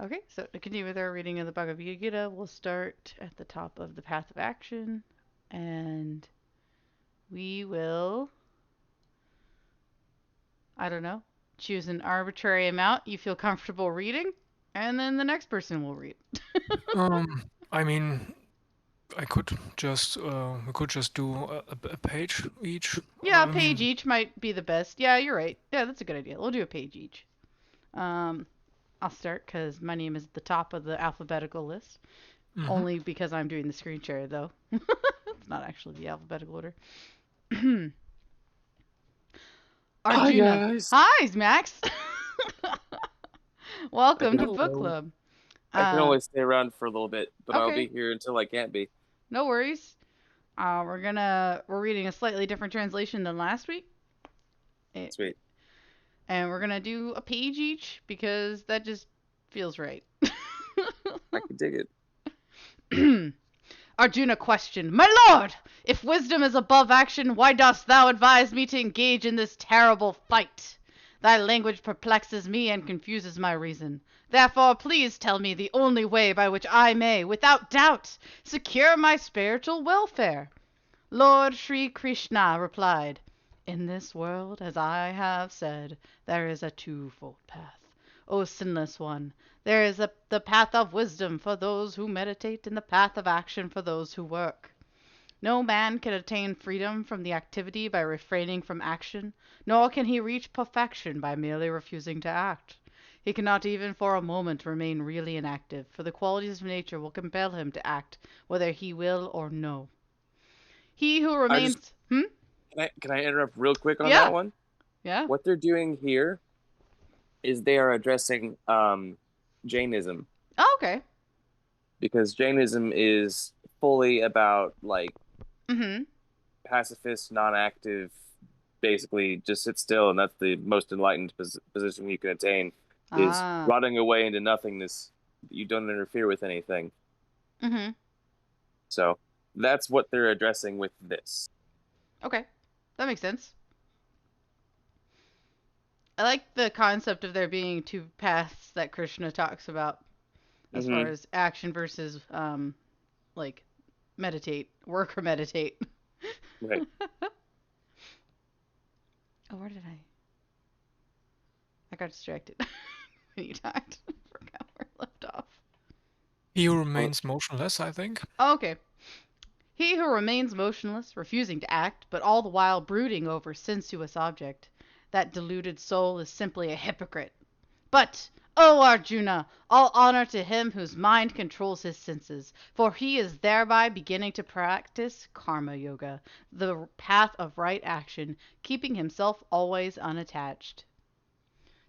Okay, so to continue with our reading of the Bhagavad Gita, we'll start at the top of the path of action, and we will, I don't know, choose an arbitrary amount you feel comfortable reading, and then the next person will read. I mean, I could just we could just do a page each. Yeah, a I page mean, each might be the best. Yeah, you're right. Yeah, that's a good idea. We'll do a page each. Um, I'll start because my name is at the top of the alphabetical list. mhm. Only because I'm doing the screen share, though. It's not actually the alphabetical order. Hi Arjuna. guys. Hi, Max. I Welcome can to book only, club. I can Uh, only stay around for a little bit, but I'll okay, be here until I can't be. no worries. We're reading a slightly different translation than last week, Eh, Sweet. and we're gonna do a page each because that just feels right. I can dig it. Arjuna questioned, "My lord, if wisdom is above action, why dost thou advise me to engage in this terrible fight? Thy language perplexes me and confuses my reason. Therefore, please tell me the only way by which I may, without doubt, secure my spiritual welfare." Lord Sri Krishna replied, "In this world, as I have said, there is a twofold path. O sinless one, there is the path of wisdom for those who meditate and the path of action for those who work. No man can attain freedom from the activity by refraining from action, nor can he reach perfection by merely refusing to act. He cannot even for a moment remain really inactive, for the qualities of nature will compel him to act whether he will or no. He who I just remains. Hmm? can I interrupt real quick on that Yeah. one? Yeah. What they're doing here is they are addressing Jainism, Oh, okay. because Jainism is fully about like Mm-hmm. pacifist, non-active, basically just sit still, and that's the most enlightened position you can attain, is Ah. rotting away into nothingness. You don't interfere with anything. Mm-hmm. So that's what they're addressing with this. Okay. That makes sense. I like the concept of there being two paths that Krishna talks about as far Mm-hmm. as action versus like work or meditate. Right. Oh, where did I got distracted when you talked. Forgot where I left off. He Well, remains motionless, I think. Oh, okay. He who remains motionless, refusing to act, but all the while brooding over sensuous object, that deluded soul is simply a hypocrite. But, O Arjuna, all honor to him whose mind controls his senses, for he is thereby beginning to practice karma yoga, the path of right action, keeping himself always unattached.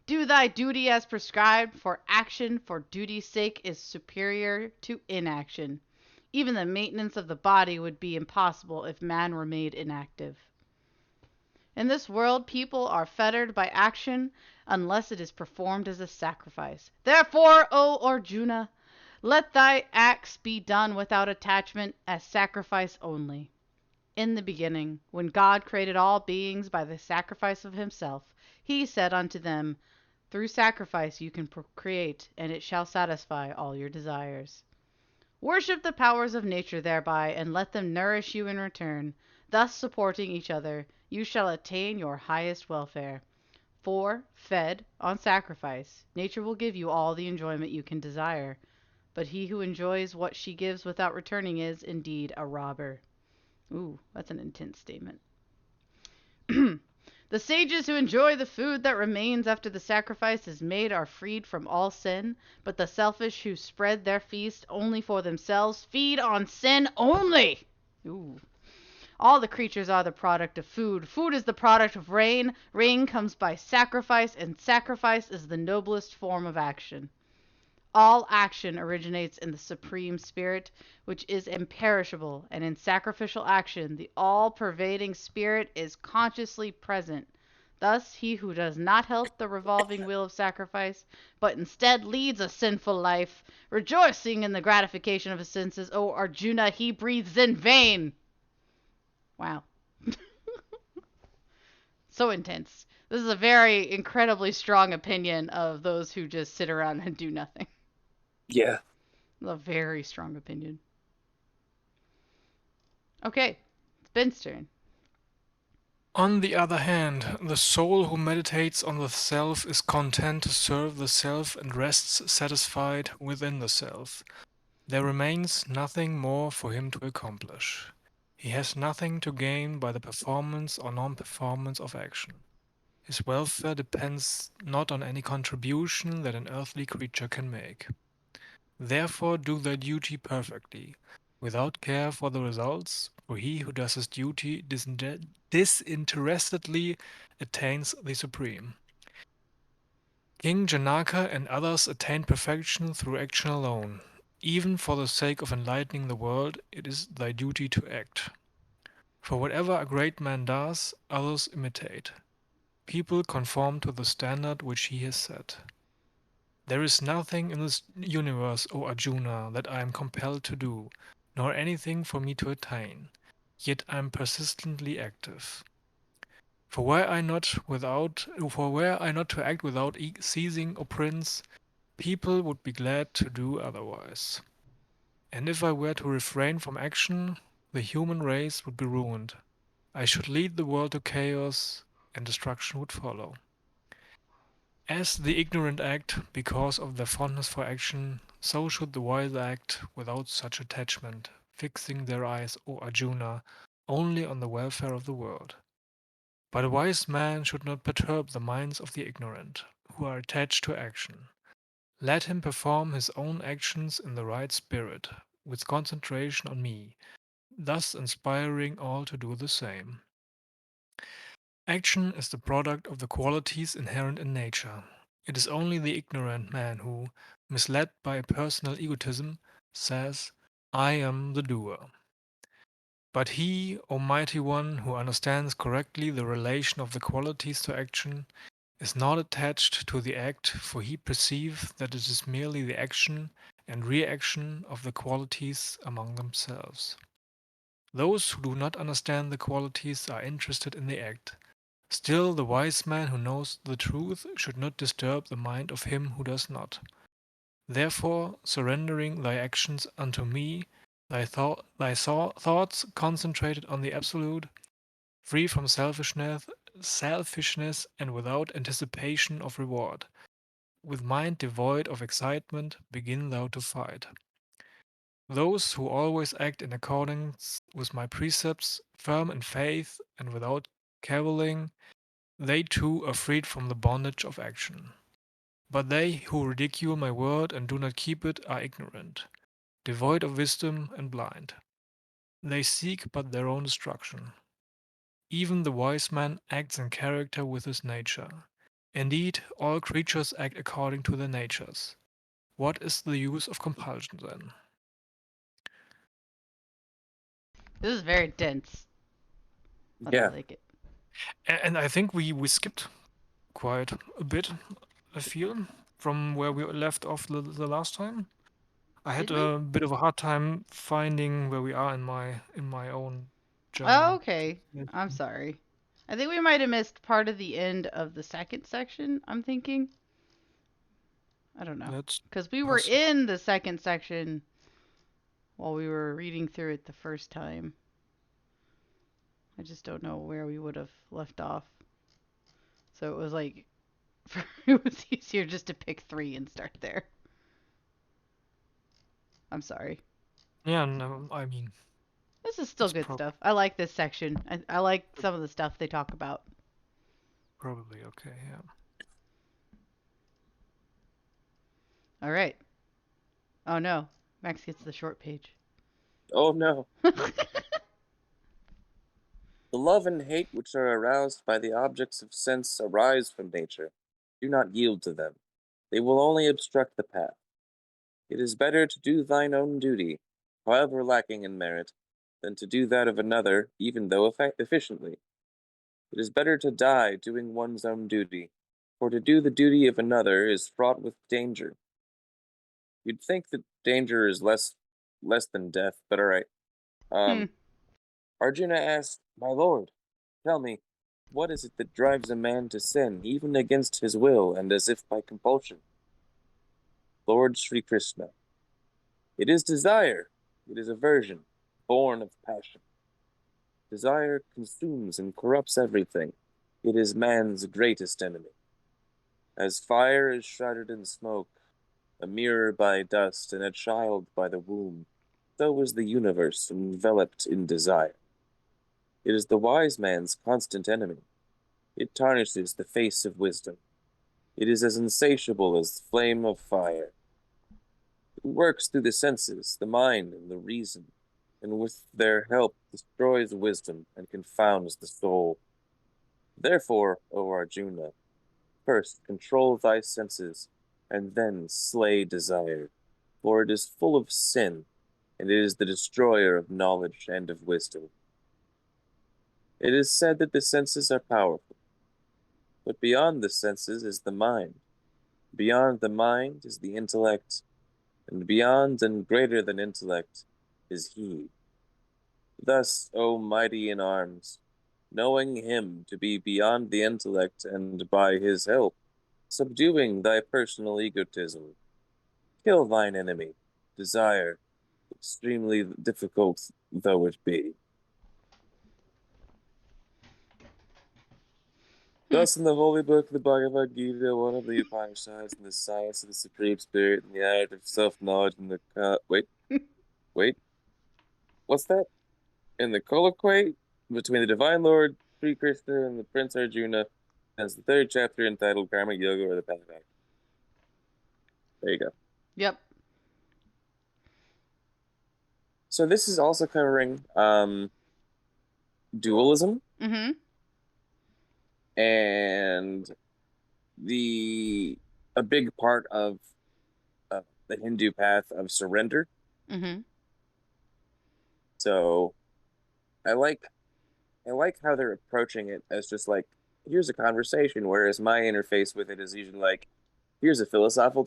Do thy duty as prescribed, for action for duty's sake is superior to inaction. Even the maintenance of the body would be impossible if man remained inactive. In this world, people are fettered by action unless it is performed as a sacrifice. Therefore, O Arjuna, let thy acts be done without attachment, as sacrifice only. In the beginning, when God created all beings by the sacrifice of himself, he said unto them, through sacrifice you can procreate, and it shall satisfy all your desires. Worship the powers of nature thereby, and let them nourish you in return. Thus supporting each other, you shall attain your highest welfare. For, fed on sacrifice, nature will give you all the enjoyment you can desire. But he who enjoys what she gives without returning is, indeed, a robber. Ooh, that's an intense statement. The sages who enjoy the food that remains after the sacrifice is made are freed from all sin, but the selfish who spread their feast only for themselves feed on sin only. Ooh. All the creatures are the product of food. Food is the product of rain. Rain comes by sacrifice, and sacrifice is the noblest form of action. All action originates in the Supreme Spirit, which is imperishable, and in sacrificial action, the all pervading Spirit is consciously present. Thus, he who does not help the revolving wheel of sacrifice, but instead leads a sinful life, rejoicing in the gratification of his senses, O Arjuna, he breathes in vain. Wow. So intense. This is a very incredibly strong opinion of those who just sit around and do nothing. Yeah. A very strong opinion. Okay, it's Ben's turn. On the other hand, the soul who meditates on the self is content to serve the self and rests satisfied within the self. There remains nothing more for him to accomplish. He has nothing to gain by the performance or non-performance of action. His welfare depends not on any contribution that an earthly creature can make. Therefore do thy duty perfectly, without care for the results, for he who does his duty disinterestedly attains the supreme. King Janaka and others attained perfection through action alone. Even for the sake of enlightening the world, it is thy duty to act. For whatever a great man does, others imitate. People conform to the standard which he has set. There is nothing in this universe, O Arjuna, that I am compelled to do, nor anything for me to attain. Yet I am persistently active. For were I not to act without ceasing, O Prince, people would be glad to do otherwise. And if I were to refrain from action, the human race would be ruined. I should lead the world to chaos, and destruction would follow. As the ignorant act because of their fondness for action, so should the wise act without such attachment, fixing their eyes, O Arjuna, only on the welfare of the world. But a wise man should not perturb the minds of the ignorant, who are attached to action. Let him perform his own actions in the right spirit, with concentration on me, thus inspiring all to do the same. Action is the product of the qualities inherent in nature. It is only the ignorant man who, misled by a personal egotism, says, I am the doer. But he, O Mighty One, who understands correctly the relation of the qualities to action, is not attached to the act, for he perceives that it is merely the action and reaction of the qualities among themselves. Those who do not understand the qualities are interested in the act. Still, the wise man who knows the truth should not disturb the mind of him who does not. Therefore, surrendering thy actions unto me, thy thoughts concentrated on the Absolute, free from selfishness and without anticipation of reward, with mind devoid of excitement, begin thou to fight. Those who always act in accordance with my precepts, firm in faith and without cavilling, they too are freed from the bondage of action. But they who ridicule my word and do not keep it are ignorant, devoid of wisdom and blind. They seek but their own destruction. Even the wise man acts in character with his nature. Indeed, all creatures act according to their natures. What is the use of compulsion then? This is very dense, but I Yeah. like it. And I think we skipped quite a bit, I feel, from where we left off the last time. I had Did we? a bit of a hard time finding where we are in my own Oh, general okay. I'm translation. sorry. I think we might have missed part of the end of the second section, I'm thinking. I don't know. That's Because we were possible. in the second section while we were reading through it the first time. I just don't know where we would have left off. So it was like, it was easier just to pick three and start there. I'm sorry. Yeah, no, I mean, This is still it's good stuff. I like this section. I like some of the stuff they talk about. probably okay, yeah. All right. Oh no. Max gets the short page. Oh no. The love and hate which are aroused by the objects of sense arise from nature. Do not yield to them. They will only obstruct the path. It is better to do thine own duty, however lacking in merit, than to do that of another, even though efficiently. It is better to die doing one's own duty, for to do the duty of another is fraught with danger. You'd think that danger is less than death, but all right. Hmm. Arjuna asked, "My lord, tell me, what is it that drives a man to sin, even against his will and as if by compulsion?" Lord Sri Krishna, It is desire. It is aversion, born of passion. Desire consumes and corrupts everything. It is man's greatest enemy. As fire is shrouded in smoke, a mirror by dust, and a child by the womb, so is the universe enveloped in desire. It is the wise man's constant enemy. It tarnishes the face of wisdom. It is as insatiable as the flame of fire. It works through the senses, the mind, and the reason, and with their help destroys wisdom and confounds the soul. Therefore, O Arjuna, first control thy senses, and then slay desire, for it is full of sin, and it is the destroyer of knowledge and of wisdom. It is said that the senses are powerful, but beyond the senses is the mind. Beyond the mind is the intellect, and beyond and greater than intellect is he. Thus, O mighty in arms, knowing him to be beyond the intellect and by his help, subduing thy personal egotism, kill thine enemy, desire, extremely difficult though it be. Thus, in the holy book, the Bhagavad Gita, one of the Upanishads, and the science of the supreme spirit, and the art of self-knowledge, and the wait, what's that? In the colloquy between the Divine Lord, Sri Krishna, and the Prince Arjuna, as the third chapter entitled Karma Yoga or the Path of Action. There you go. Yep. So this is also covering dualism Mm-hmm. and a big part of the Hindu path of surrender. Mm-hmm. So I like how they're approaching it as just like, here's a conversation, whereas my interface with it is usually like, here's a philosophical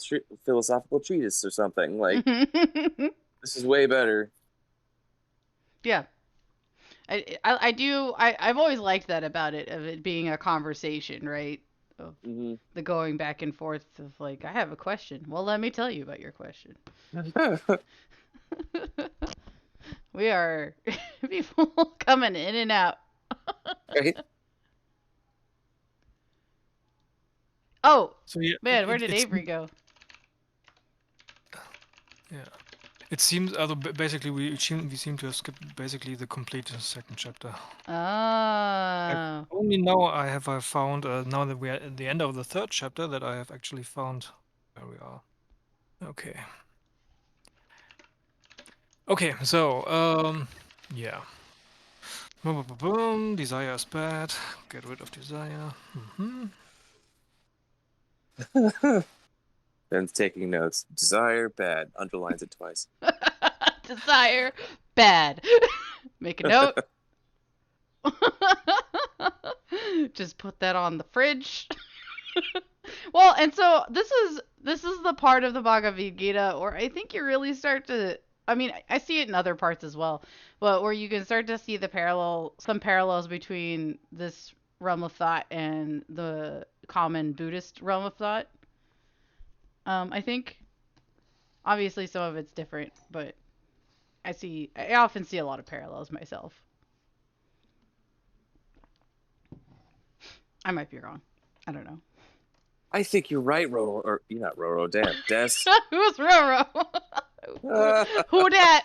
treatise or something. Like, this is way better. Yeah. I've always liked that about it, of it being a conversation, right? Of Mm-hmm. the going back and forth of like, I have a question. Well, let me tell you about your question. We are people coming in and out. Right? Oh, So yeah, man, where did Avery go? yeah. It seems, basically, we seem to have skipped basically the complete second chapter. Oh. Only now I found, now that we are at the end of the third chapter, that I have actually found where we are. Okay. Okay, so, yeah. Boom, boom, boom, boom. Desire is bad. Get rid of desire. Ben's taking notes. Desire, bad. Underlines it twice. Desire, bad. Make a note. Just put that on the fridge. Well, and so this is the part of the Bhagavad Gita where I think you really start to. I mean, I see it in other parts as well, but where you can start to see some parallels between this realm of thought and the common Buddhist realm of thought. I think obviously some of it's different, but I often see a lot of parallels myself. I might be wrong. I don't know. I think you're right, Roro. Or you're not Roro, damn. Des. Who's Roro? Who dat?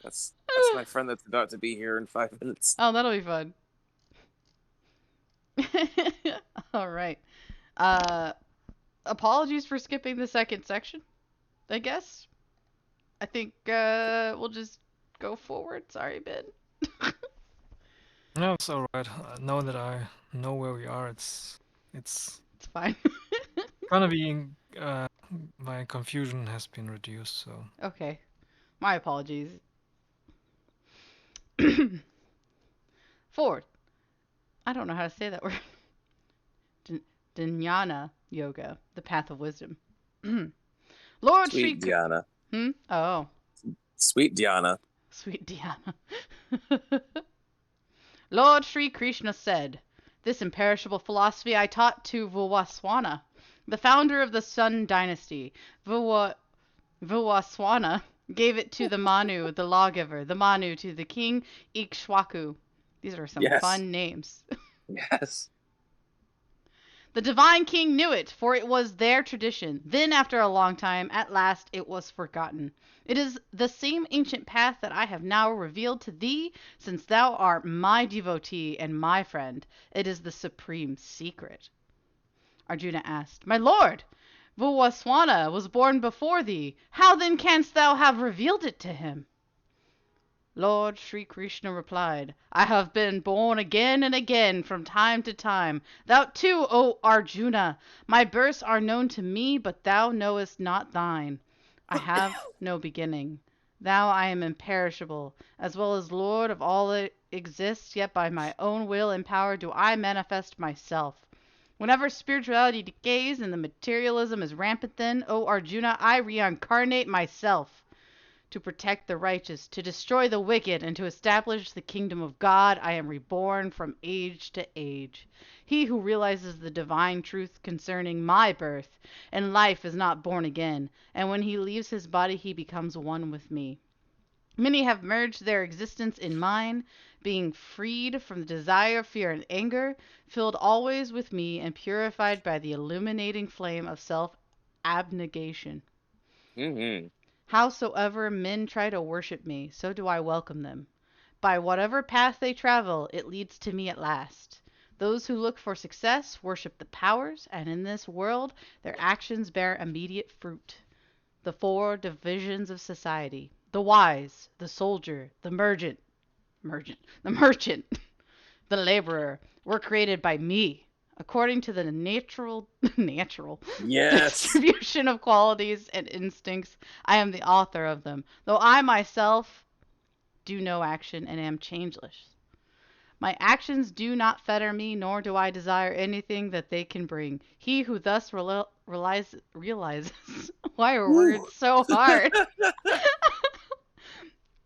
That's my friend that's about to be here in 5 minutes. Oh, that'll be fun. All right. Apologies for skipping the second section, I guess. I think we'll just go forward. Sorry, Ben. No, it's all right. Now that I know where we are, it's It's fine. gonna be. My confusion has been reduced. So Okay. My apologies. Forward. I don't know how to say that word. Dhyana Yoga, the path of wisdom. Lord Sweet Shri. Diana. Oh, Sweet Diana. sweet Dhyana. Lord Sri Krishna said, "This imperishable philosophy I taught to Vuvaswana, the founder of the Sun dynasty. Vuvaswana gave it to the Manu, the lawgiver, the Manu to the king Ikshwaku. These are some Yes. fun names. Yes. The divine king knew it, for it was their tradition. Then, after a long time, at last it was forgotten. It is the same ancient path that I have now revealed to thee, since thou art my devotee and my friend. It is the supreme secret. Arjuna asked, My lord, Vuvaswana was born before thee. How then canst thou have revealed it to him? Lord Sri Krishna replied, I have been born again and again from time to time. Thou too, O Arjuna. My births are known to me, but thou knowest not thine. I have no beginning. Thou I am imperishable, as well as Lord of all that exists, yet by my own will and power do I manifest myself. Whenever spirituality decays and the materialism is rampant, then, O Arjuna, I reincarnate myself to protect the righteous, to destroy the wicked, and to establish the kingdom of God. I am reborn from age to age. He who realizes the divine truth concerning my birth and life is not born again, and when he leaves his body, he becomes one with me. Many have merged their existence in mine, being freed from the desire, fear, and anger, filled always with me, and purified by the illuminating flame of self abnegation. Mm-hmm. Howsoever men try to worship me, so do I welcome them. By whatever path they travel, it leads to me at last. Those who look for success worship the powers, and in this world their actions bear immediate fruit. The four divisions of society, the wise, the soldier, the merchant, the laborer, were created by me, according to the natural Yes. distribution of qualities and instincts. I am the author of them, though I myself do no action and am changeless. My actions do not fetter me, nor do I desire anything that they can bring. He who thus realizes why are words so hard?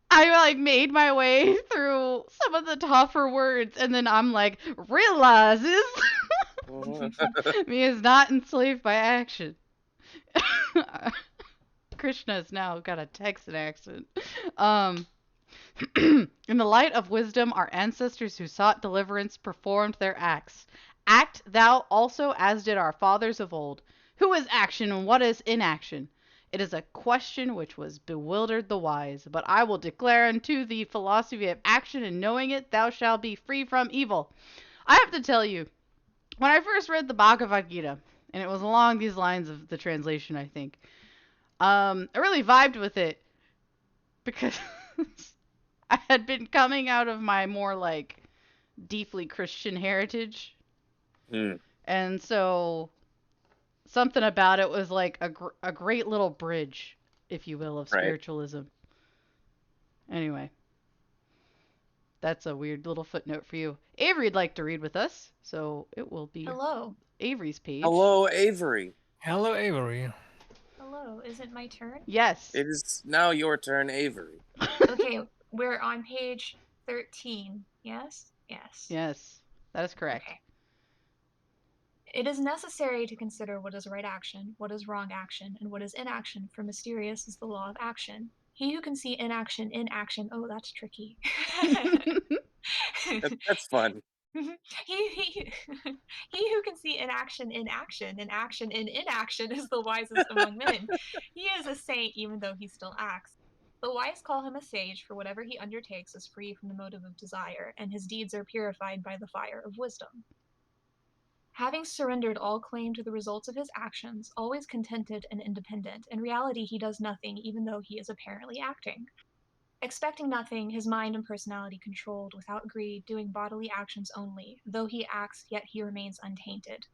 I like made my way through some of the tougher words, and then I'm like, realizes me is not enslaved by action. Krishna has now got a Texan accent. In the light of wisdom, our ancestors who sought deliverance performed their acts. Act thou also as did our fathers of old. Who is action and what is inaction? It is a question which was bewildered the wise, but I will declare unto thee philosophy of action, and knowing it, thou shalt be free from evil. I have to tell you, when I first read the Bhagavad Gita, and it was along these lines of the translation, I think, I really vibed with it because I had been coming out of my more like deeply Christian heritage, Mm. and so something about it was like a great little bridge, if you will, of Right. spiritualism. Anyway, that's a weird little footnote for you. Avery'd like to read with us, so it will be Hello. Avery's page. Hello, Avery. Hello, Avery. Hello. Is it my turn? Yes. It is now your turn, Avery. Okay, we're on page 13. Yes? Yes. Yes, that is correct. Okay. It is necessary to consider what is right action, what is wrong action, and what is inaction, for mysterious is the law of action. He who can see inaction in action, oh, that's tricky. That's fun. he who can see inaction in action, and action in inaction, is the wisest among men. He is a saint even though he still acts. The wise call him a sage, for whatever he undertakes is free from the motive of desire, and his deeds are purified by the fire of wisdom. Having surrendered all claim to the results of his actions, always contented and independent, in reality he does nothing even though he is apparently acting. Expecting nothing, his mind and personality controlled, without greed, doing bodily actions only. Though he acts, yet he remains untainted.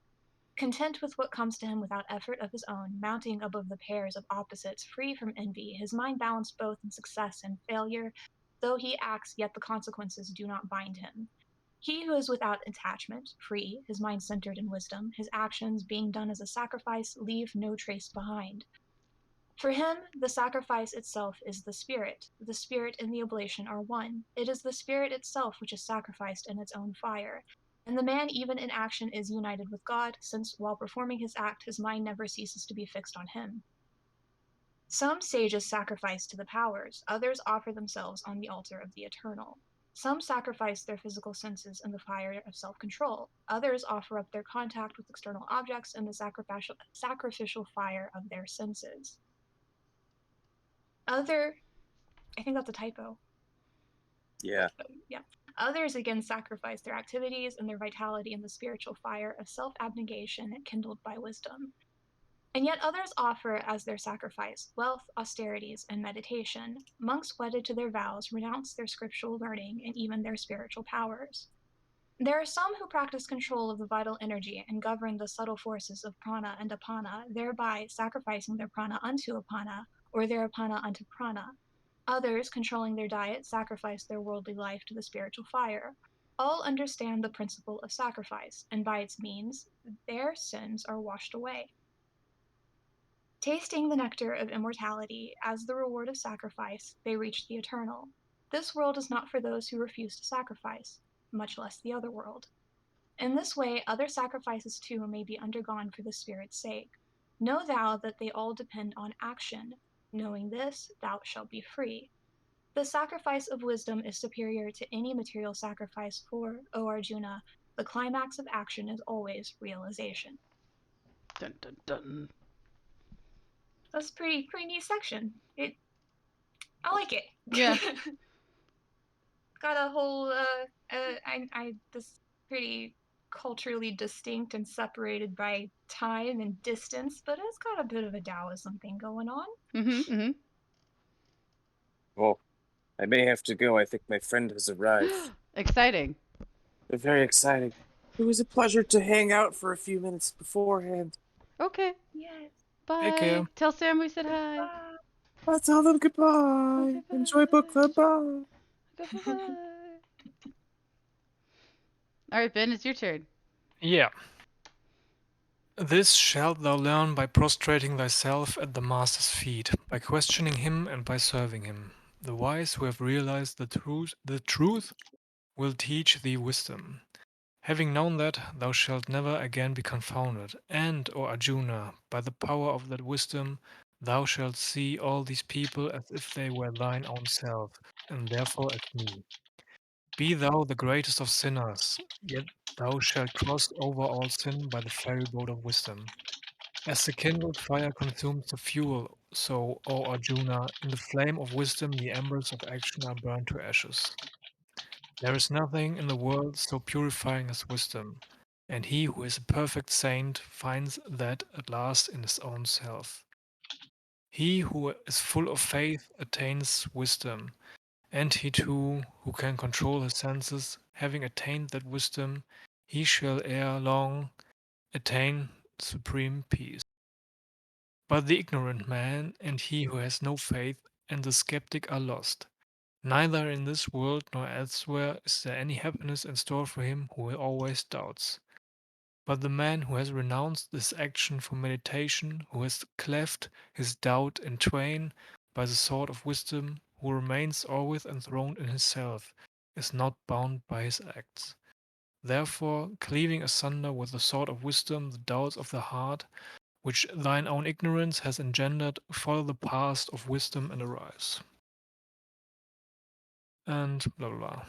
Content with what comes to him without effort of his own, mounting above the pairs of opposites, free from envy, his mind balanced both in success and failure. Though he acts, yet the consequences do not bind him. He who is without attachment, free, his mind centered in wisdom, his actions, being done as a sacrifice, leave no trace behind. For him, the sacrifice itself is the spirit. The spirit and the oblation are one. It is the spirit itself which is sacrificed in its own fire. And the man, even in action, is united with God, since while performing his act, his mind never ceases to be fixed on him. Some sages sacrifice to the powers, others offer themselves on the altar of the eternal. Some sacrifice their physical senses in the fire of self-control. Others offer up their contact with external objects in the sacrificial fire of their senses. I think that's a typo. Yeah. Yeah. Others again sacrifice their activities and their vitality in the spiritual fire of self-abnegation kindled by wisdom. And yet others offer as their sacrifice wealth, austerities, and meditation. Monks wedded to their vows renounce their scriptural learning and even their spiritual powers. There are some who practice control of the vital energy and govern the subtle forces of prana and apana, thereby sacrificing their prana unto apana or their apana unto prana. Others, controlling their diet, sacrifice their worldly life to the spiritual fire. All understand the principle of sacrifice, and by its means, their sins are washed away. Tasting the nectar of immortality as the reward of sacrifice, they reach the eternal. This world is not for those who refuse to sacrifice, much less the other world. In this way, other sacrifices too may be undergone for the Spirit's sake. Know thou that they all depend on action. Knowing this, thou shalt be free. The sacrifice of wisdom is superior to any material sacrifice, for, O Arjuna, the climax of action is always realization. Dun dun dun. That's pretty neat section. I like it. Yeah. Got a whole this pretty culturally distinct and separated by time and distance, but it's got a bit of a Taoism thing going on. Well, I may have to go. I think my friend has arrived. Exciting. They're very exciting. It was a pleasure to hang out for a few minutes beforehand. Okay. Yes. Bye. Take care. Tell Sam we said hi. Bye. I'll tell them goodbye. Okay, bye. Enjoy book club. Bye. Goodbye. All right, Ben, it's your turn. Yeah. This shalt thou learn by prostrating thyself at the Master's feet, by questioning him and by serving him. The wise who have realized the truth will teach thee wisdom. Having known that, thou shalt never again be confounded, and, O Arjuna, by the power of that wisdom, thou shalt see all these people as if they were thine own self, and therefore as me. Be thou the greatest of sinners, yet thou shalt cross over all sin by the ferry boat of wisdom. As the kindled fire consumes the fuel, so, O Arjuna, in the flame of wisdom the embers of action are burned to ashes. There is nothing in the world so purifying as wisdom, and he who is a perfect saint finds that at last in his own self. He who is full of faith attains wisdom, and he too who can control his senses, having attained that wisdom, he shall ere long attain supreme peace. But the ignorant man and he who has no faith and the skeptic are lost. Neither in this world nor elsewhere is there any happiness in store for him who always doubts. But the man who has renounced this action for meditation, who has cleft his doubt in twain by the sword of wisdom, who remains always enthroned in himself, is not bound by his acts. Therefore, cleaving asunder with the sword of wisdom the doubts of the heart, which thine own ignorance has engendered, follow the path of wisdom and arise. And blah blah blah.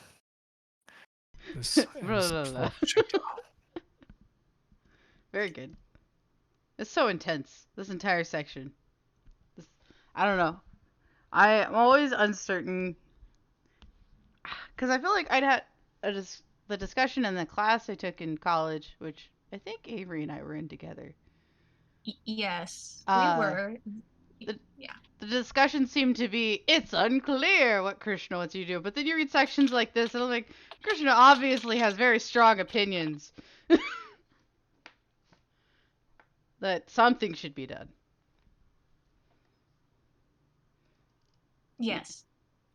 This ends the Blah. fourth chapter. Very good. It's so intense, this entire section. I don't know. I'm always uncertain because I feel like I'd had the discussion in the class I took in college, which I think Avery and I were in together. Yes, we Uh, were. the- Yeah. The discussion seemed to be it's unclear what Krishna wants you to do, but then you read sections like this, and I'm like, Krishna obviously has very strong opinions that something should be done. Yes.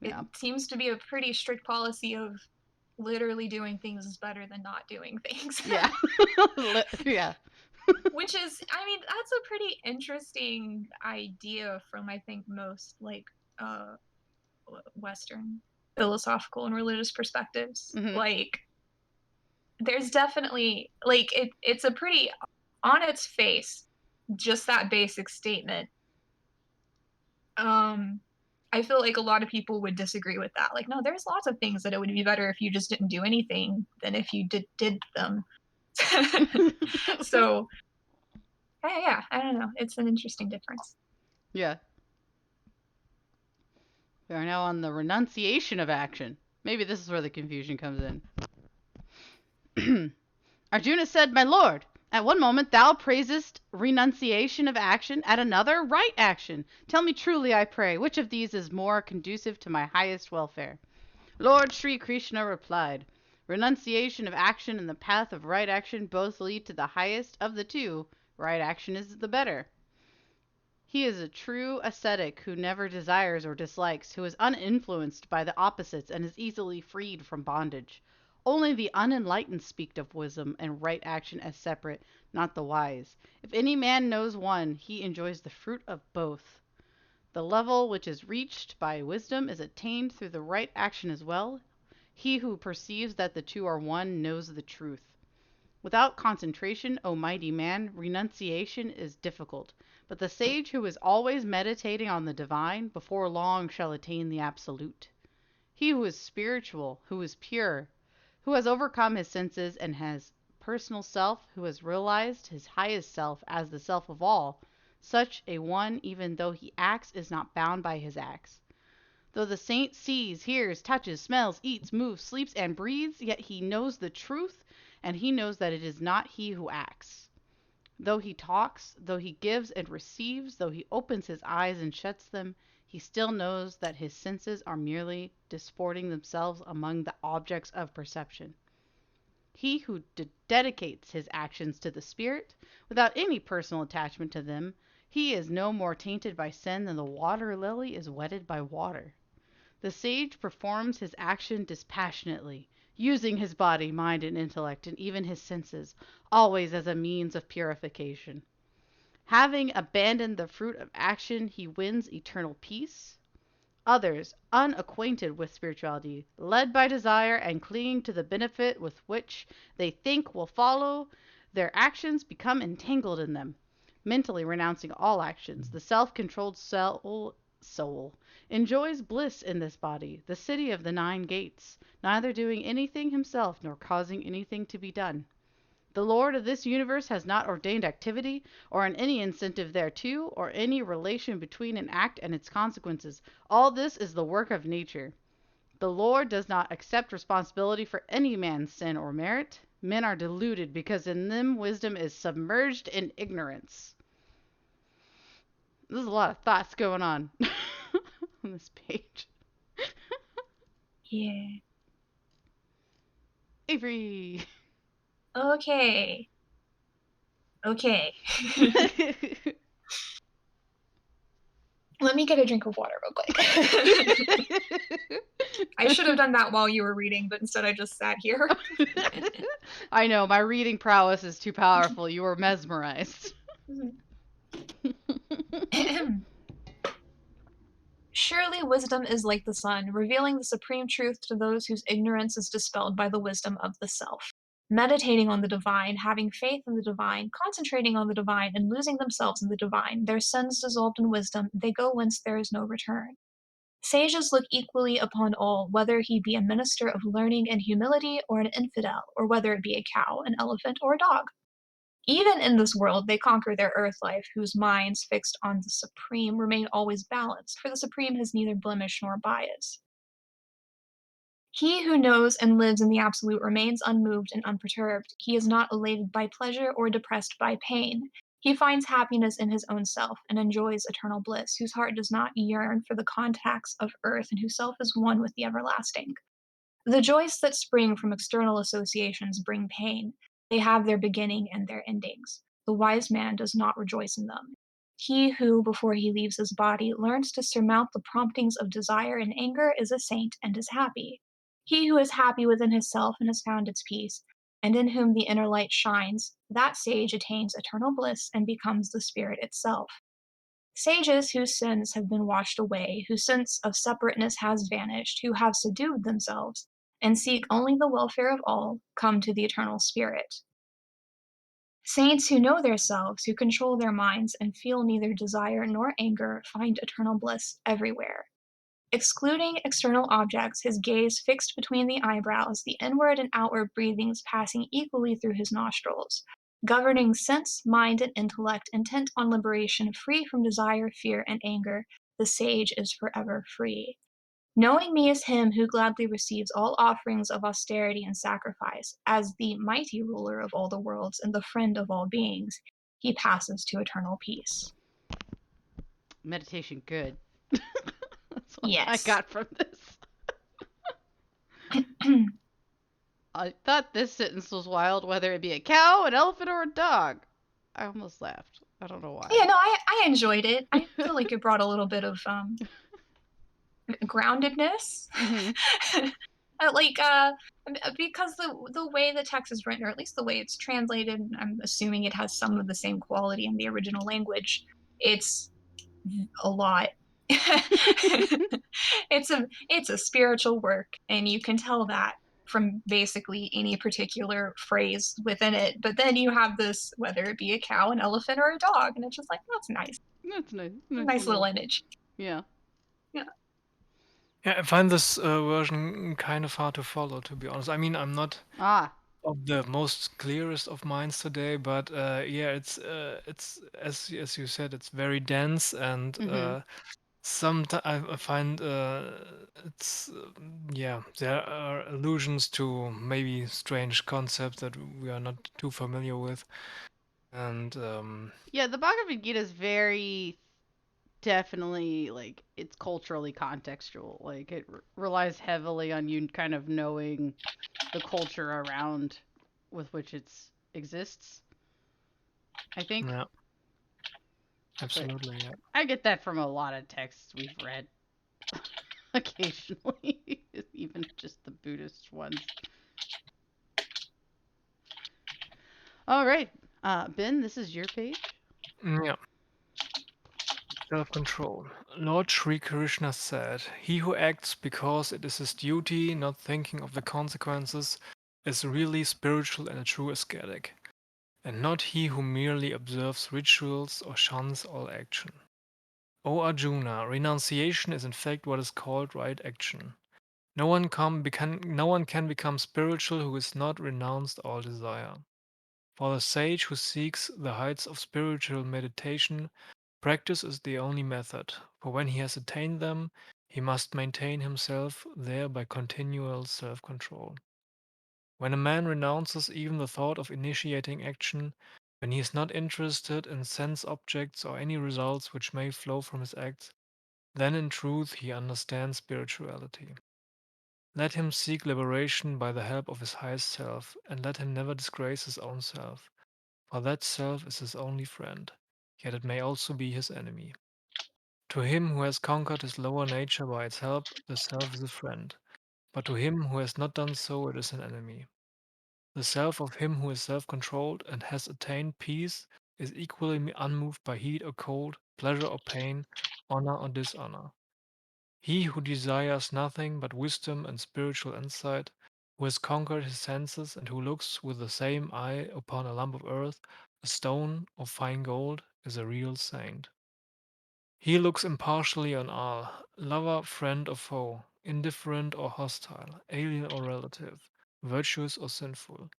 Yeah. It seems to be a pretty strict policy of literally doing things is better than not doing things. Yeah. Yeah. Which is, I mean, that's a pretty interesting idea from, I think, most like Western philosophical and religious perspectives. Mhm. Like, there's definitely like it's a pretty on its face, just that basic statement I feel like a lot of people would disagree with that. Like, no, there's lots of things that it would be better if you just didn't do anything than if you did them. So, yeah, I don't know. It's an interesting difference. Yeah. We are now on the renunciation of action. Maybe this is where the confusion comes in. Arjuna said, "My lord, at one moment thou praisest renunciation of action, at another right action. Tell me truly, I pray, which of these is more conducive to my highest welfare?" Lord Sri Krishna replied, "Renunciation of action and the path of right action both lead to the highest of the two. Right action is the better. He is a true ascetic who never desires or dislikes, who is uninfluenced by the opposites and is easily freed from bondage. Only the unenlightened speak of wisdom and right action as separate, not the wise. If any man knows one, he enjoys the fruit of both. The level which is reached by wisdom is attained through the right action as well. He who perceives that the two are one knows the truth. Without concentration, O mighty man, renunciation is difficult. But the sage who is always meditating on the divine, before long shall attain the absolute. He who is spiritual, who is pure, who has overcome his senses and has personal self, who has realized his highest self as the self of all, such a one, even though he acts, is not bound by his acts. Though the saint sees, hears, touches, smells, eats, moves, sleeps, and breathes, yet he knows the truth, and he knows that it is not he who acts. Though he talks, though he gives and receives, though he opens his eyes and shuts them, he still knows that his senses are merely disporting themselves among the objects of perception. He who dedicates his actions to the spirit, without any personal attachment to them, he is no more tainted by sin than the water lily is wetted by water. The sage performs his action dispassionately, using his body, mind, and intellect, and even his senses, always as a means of purification. Having abandoned the fruit of action, he wins eternal peace. Others, unacquainted with spirituality, led by desire and clinging to the benefit with which they think will follow, their actions become entangled in them. Mentally renouncing all actions, the self-controlled soul enjoys bliss in this body, the city of the 9 gates, neither doing anything himself nor causing anything to be done. The Lord of this universe has not ordained activity, or any incentive thereto, or any relation between an act and its consequences. All this is the work of nature. The Lord does not accept responsibility for any man's sin or merit. Men are deluded because in them wisdom is submerged in ignorance. There's a lot of thoughts going on on this page. Yeah. Avery. Okay. Let me get a drink of water real quick. I should have done that while you were reading, but instead I just sat here. I know, my reading prowess is too powerful. You were mesmerized. Surely wisdom is like the sun, revealing the supreme truth to those whose ignorance is dispelled by the wisdom of the self. Meditating on the divine, having faith in the divine, concentrating on the divine, and losing themselves in the divine, their sins dissolved in wisdom, they go whence there is no return. Sages look equally upon all, whether he be a minister of learning and humility, or an infidel, or whether it be a cow, an elephant, or a dog. Even in this world, they conquer their earth life, whose minds, fixed on the Supreme, remain always balanced, for the Supreme has neither blemish nor bias. He who knows and lives in the Absolute remains unmoved and unperturbed. He is not elated by pleasure or depressed by pain. He finds happiness in his own self and enjoys eternal bliss, whose heart does not yearn for the contacts of earth and whose self is one with the everlasting. The joys that spring from external associations bring pain. They have their beginning and their endings. The wise man does not rejoice in them. He who, before he leaves his body, learns to surmount the promptings of desire and anger is a saint and is happy. He who is happy within himself and has found its peace, and in whom the inner light shines, that sage attains eternal bliss and becomes the spirit itself. Sages whose sins have been washed away, whose sense of separateness has vanished, who have subdued themselves, and seek only the welfare of all, come to the eternal spirit. Saints who know their selves, who control their minds, and feel neither desire nor anger, find eternal bliss everywhere. Excluding external objects, his gaze fixed between the eyebrows, the inward and outward breathings passing equally through his nostrils, governing sense, mind, and intellect, intent on liberation, free from desire, fear, and anger, the sage is forever free. Knowing me as him who gladly receives all offerings of austerity and sacrifice, as the mighty ruler of all the worlds and the friend of all beings, he passes to eternal peace. Meditation good. That's what I Yes. got from this. I thought this sentence was wild, whether it be a cow, an elephant, or a dog. I almost laughed. I don't know why. Yeah, no, I enjoyed it. I feel like it brought a little bit of groundedness. Hmm. Like because the way the text is written, or at least the way it's translated, I'm assuming it has some of the same quality in the original language. It's a lot. It's a spiritual work, and you can tell that from basically any particular phrase within it. But then you have this, whether it be a cow, an elephant, or a dog, and it's just like that's nice, That's nice. Nice nice little little. image. Yeah. Yeah. Yeah, I find this version kind of hard to follow, to be honest. I mean, I'm not Ah. of the most clearest of minds today, but yeah, it's as you said, it's very dense, and Hmm. sometimes I find it's yeah, there are allusions to maybe strange concepts that we are not too familiar with, and Yeah, the Bhagavad Gita is very definitely like it's culturally contextual. Like it relies heavily on you kind of knowing the culture around with which it exists. I think, yeah, but absolutely, yeah. I get that from a lot of texts we've read occasionally, even just the Buddhist ones. All right, Ben, this is your page. Yeah. Self-control. Lord Sri Krishna said, "He who acts because it is his duty, not thinking of the consequences, is really spiritual and a true ascetic, and not he who merely observes rituals or shuns all action." O Arjuna, renunciation is in fact what is called right action. No one can become spiritual who is not renounced all desire. For the sage who seeks the heights of spiritual meditation, practice is the only method, for when he has attained them, he must maintain himself there by continual self control. When a man renounces even the thought of initiating action, when he is not interested in sense objects or any results which may flow from his acts, then in truth he understands spirituality. Let him seek liberation by the help of his highest self, and let him never disgrace his own self, for that self is his only friend, yet it may also be his enemy. To him who has conquered his lower nature by its help, the self is a friend, but to him who has not done so, it is an enemy. The self of him who is self controlled and has attained peace is equally unmoved by heat or cold, pleasure or pain, honor or dishonor. He who desires nothing but wisdom and spiritual insight, who has conquered his senses and who looks with the same eye upon a lump of earth, a stone, or fine gold, is a real saint. He looks impartially on all, lover, friend, or foe, indifferent or hostile, alien or relative, virtuous or sinful.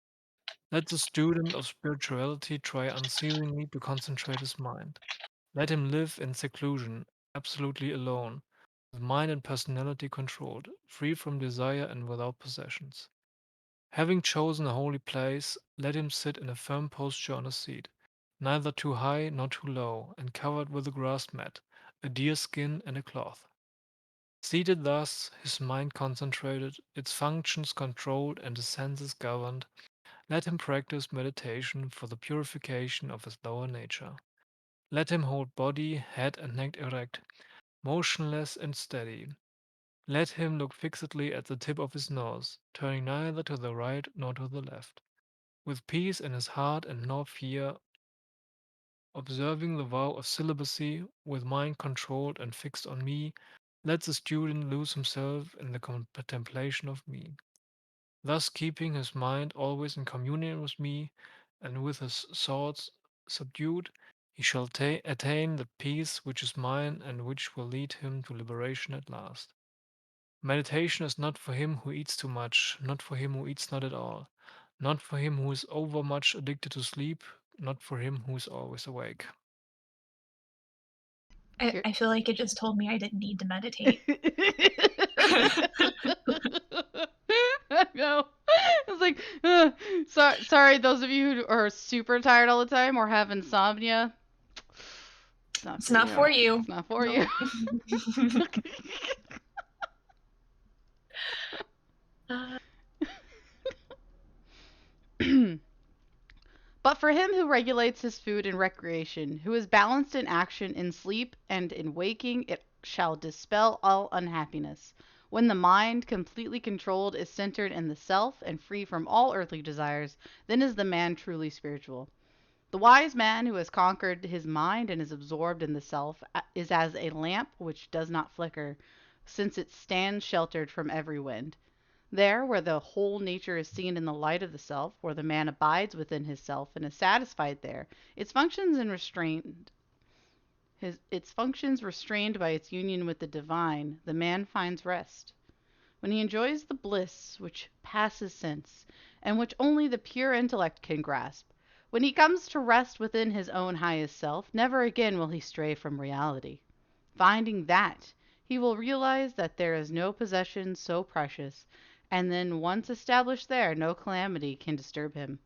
Let the student of spirituality try unceasingly to concentrate his mind. Let him live in seclusion, absolutely alone, with mind and personality controlled, free from desire and without possessions. Having chosen a holy place, let him sit in a firm posture on a seat, neither too high nor too low, and covered with a grass mat, a deer skin, and a cloth. Seated thus, his mind concentrated, its functions controlled, and his senses governed, let him practice meditation for the purification of his lower nature. Let him hold body, head, and neck erect, motionless and steady. Let him look fixedly at the tip of his nose, turning neither to the right nor to the left. With peace in his heart and no fear, observing the vow of celibacy, with mind controlled and fixed on me, let the student lose himself in the contemplation of me. Thus keeping his mind always in communion with me, and with his thoughts subdued, he shall attain the peace which is mine and which will lead him to liberation at last. Meditation is not for him who eats too much, not for him who eats not at all, not for him who is overmuch addicted to sleep, not for him who is always awake. I feel like it just told me I didn't need to meditate. No. It's like, sorry, those of you who are super tired all the time or have insomnia. It's not for you. It's not for you. But for him who regulates his food and recreation, who is balanced in action, in sleep, and in waking, it shall dispel all unhappiness. When the mind, completely controlled, is centered in the self and free from all earthly desires, then is the man truly spiritual. The wise man who has conquered his mind and is absorbed in the self is as a lamp which does not flicker, since it stands sheltered from every wind. There, where the whole nature is seen in the light of the self, where the man abides within his self and is satisfied there, its functions restrained by its union with the divine, the man finds rest. When he enjoys the bliss which passes sense, and which only the pure intellect can grasp, when he comes to rest within his own highest self, never again will he stray from reality. Finding that, he will realize that there is no possession so precious, and then once established there, no calamity can disturb him.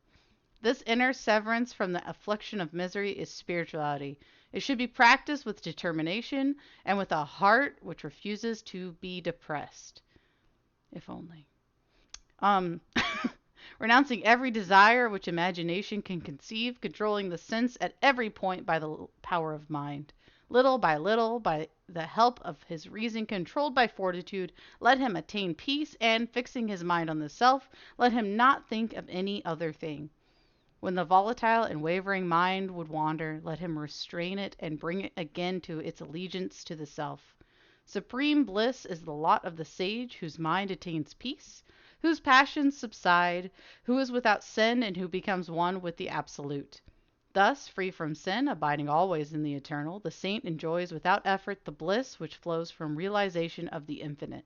This inner severance from the affliction of misery is spirituality. It should be practiced with determination and with a heart which refuses to be depressed. If only. Um, renouncing every desire which imagination can conceive, controlling the sense at every point by the power of mind. Little by little, by the help of his reason controlled by fortitude, let him attain peace, and, fixing his mind on the self, let him not think of any other thing. When the volatile and wavering mind would wander, let him restrain it and bring it again to its allegiance to the self. Supreme bliss is the lot of the sage whose mind attains peace, whose passions subside, who is without sin, and who becomes one with the Absolute. Thus, free from sin, abiding always in the eternal, the saint enjoys without effort the bliss which flows from realization of the infinite.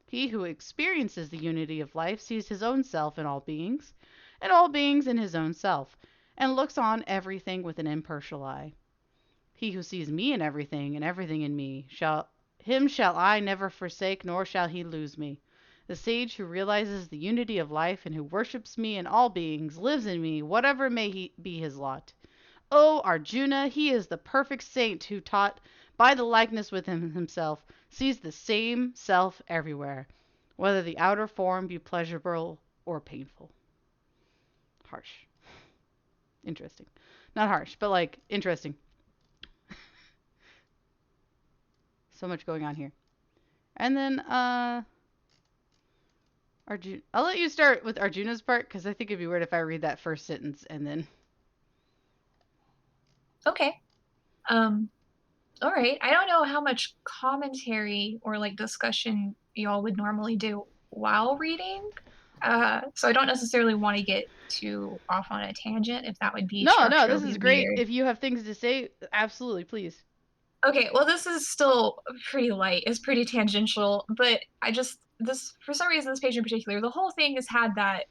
He who experiences the unity of life sees his own self in all beings, and all beings in his own self, and looks on everything with an impartial eye. He who sees me in everything, and everything in me, shall I never forsake, nor shall he lose me. The sage who realizes the unity of life and who worships me in all beings, lives in me, whatever may be his lot. O Arjuna, he is the perfect saint who, taught by the likeness with himself, sees the same self everywhere, whether the outer form be pleasurable or painful. Harsh. Interesting. Not harsh, but like interesting. So much going on here. And then Arjuna. I'll let you start with Arjuna's part because I think it'd be weird if I read that first sentence and then. Okay. All right. I don't know how much commentary or like discussion y'all would normally do while reading. So I don't necessarily want to get too off on a tangent if that would be No, structurally this is great. weird. If you have things to say, absolutely, please. Okay, well, this is still pretty light. It's pretty tangential, but for some reason, this page in particular, the whole thing has had that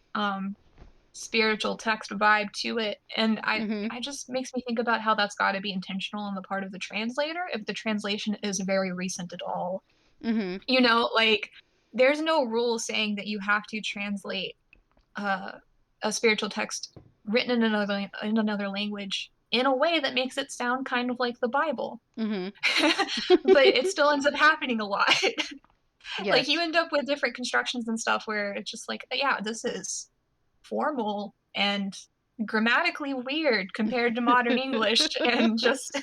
spiritual text vibe to it, and I just makes me think about how that's got to be intentional on the part of the translator if the translation is very recent at all. You know, like there's no rule saying that you have to translate a spiritual text written in another language in a way that makes it sound kind of like the Bible. But it still ends up happening a lot. Yes. Like you end up with different constructions and stuff where it's just like, yeah, this is formal and grammatically weird compared to modern English and just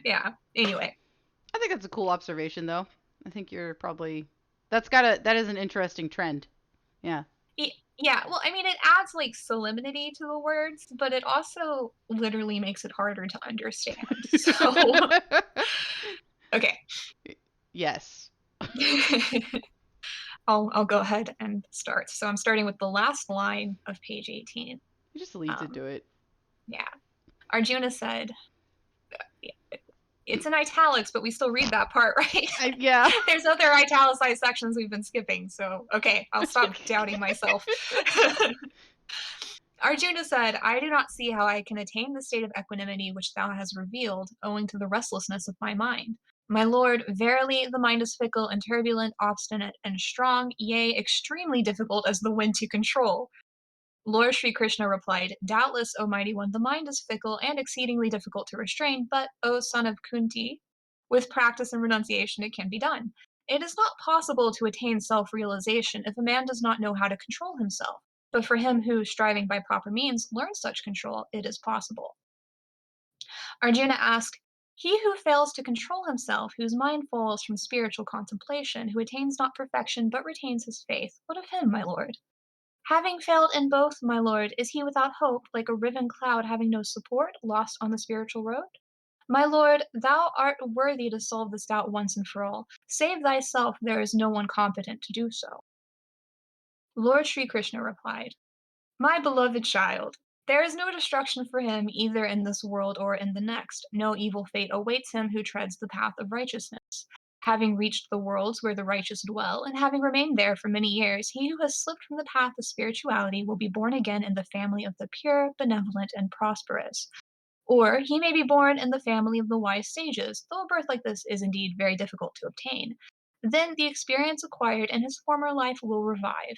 yeah. Anyway. I think that's a cool observation though. I think you're probably that is an interesting trend. Yeah. Yeah, well, I mean, it adds like solemnity to the words, but it also literally makes it harder to understand. So, okay. Yes. I'll go ahead and start. So I'm starting with the last line of page 18. He just leads Um, into it. yeah. Arjuna said, it's in italics, but we still read that part, right? Yeah. There's other italicized sections we've been skipping, so okay, I'll stop doubting myself. Arjuna said, I do not see how I can attain the state of equanimity which thou hast revealed, owing to the restlessness of my mind. My lord, verily the mind is fickle and turbulent, obstinate and strong, yea, extremely difficult as the wind to control. Lord Sri Krishna replied, Doubtless, O mighty one, the mind is fickle and exceedingly difficult to restrain, but, O son of Kunti, with practice and renunciation it can be done. It is not possible to attain self realization if a man does not know how to control himself. But for him who, striving by proper means, learns such control, it is possible. Arjuna asked, He who fails to control himself, whose mind falls from spiritual contemplation, who attains not perfection but retains his faith, what of him, my lord? Having failed in both, my lord, is he without hope, like a riven cloud having no support, lost on the spiritual road? My lord, thou art worthy to solve this doubt once and for all. Save thyself, there is no one competent to do so. Lord Sri Krishna replied, My beloved child, there is no destruction for him either in this world or in the next. No evil fate awaits him who treads the path of righteousness. Having reached the worlds where the righteous dwell, and having remained there for many years, he who has slipped from the path of spirituality will be born again in the family of the pure, benevolent, and prosperous. Or he may be born in the family of the wise sages, though a birth like this is indeed very difficult to obtain. Then the experience acquired in his former life will revive,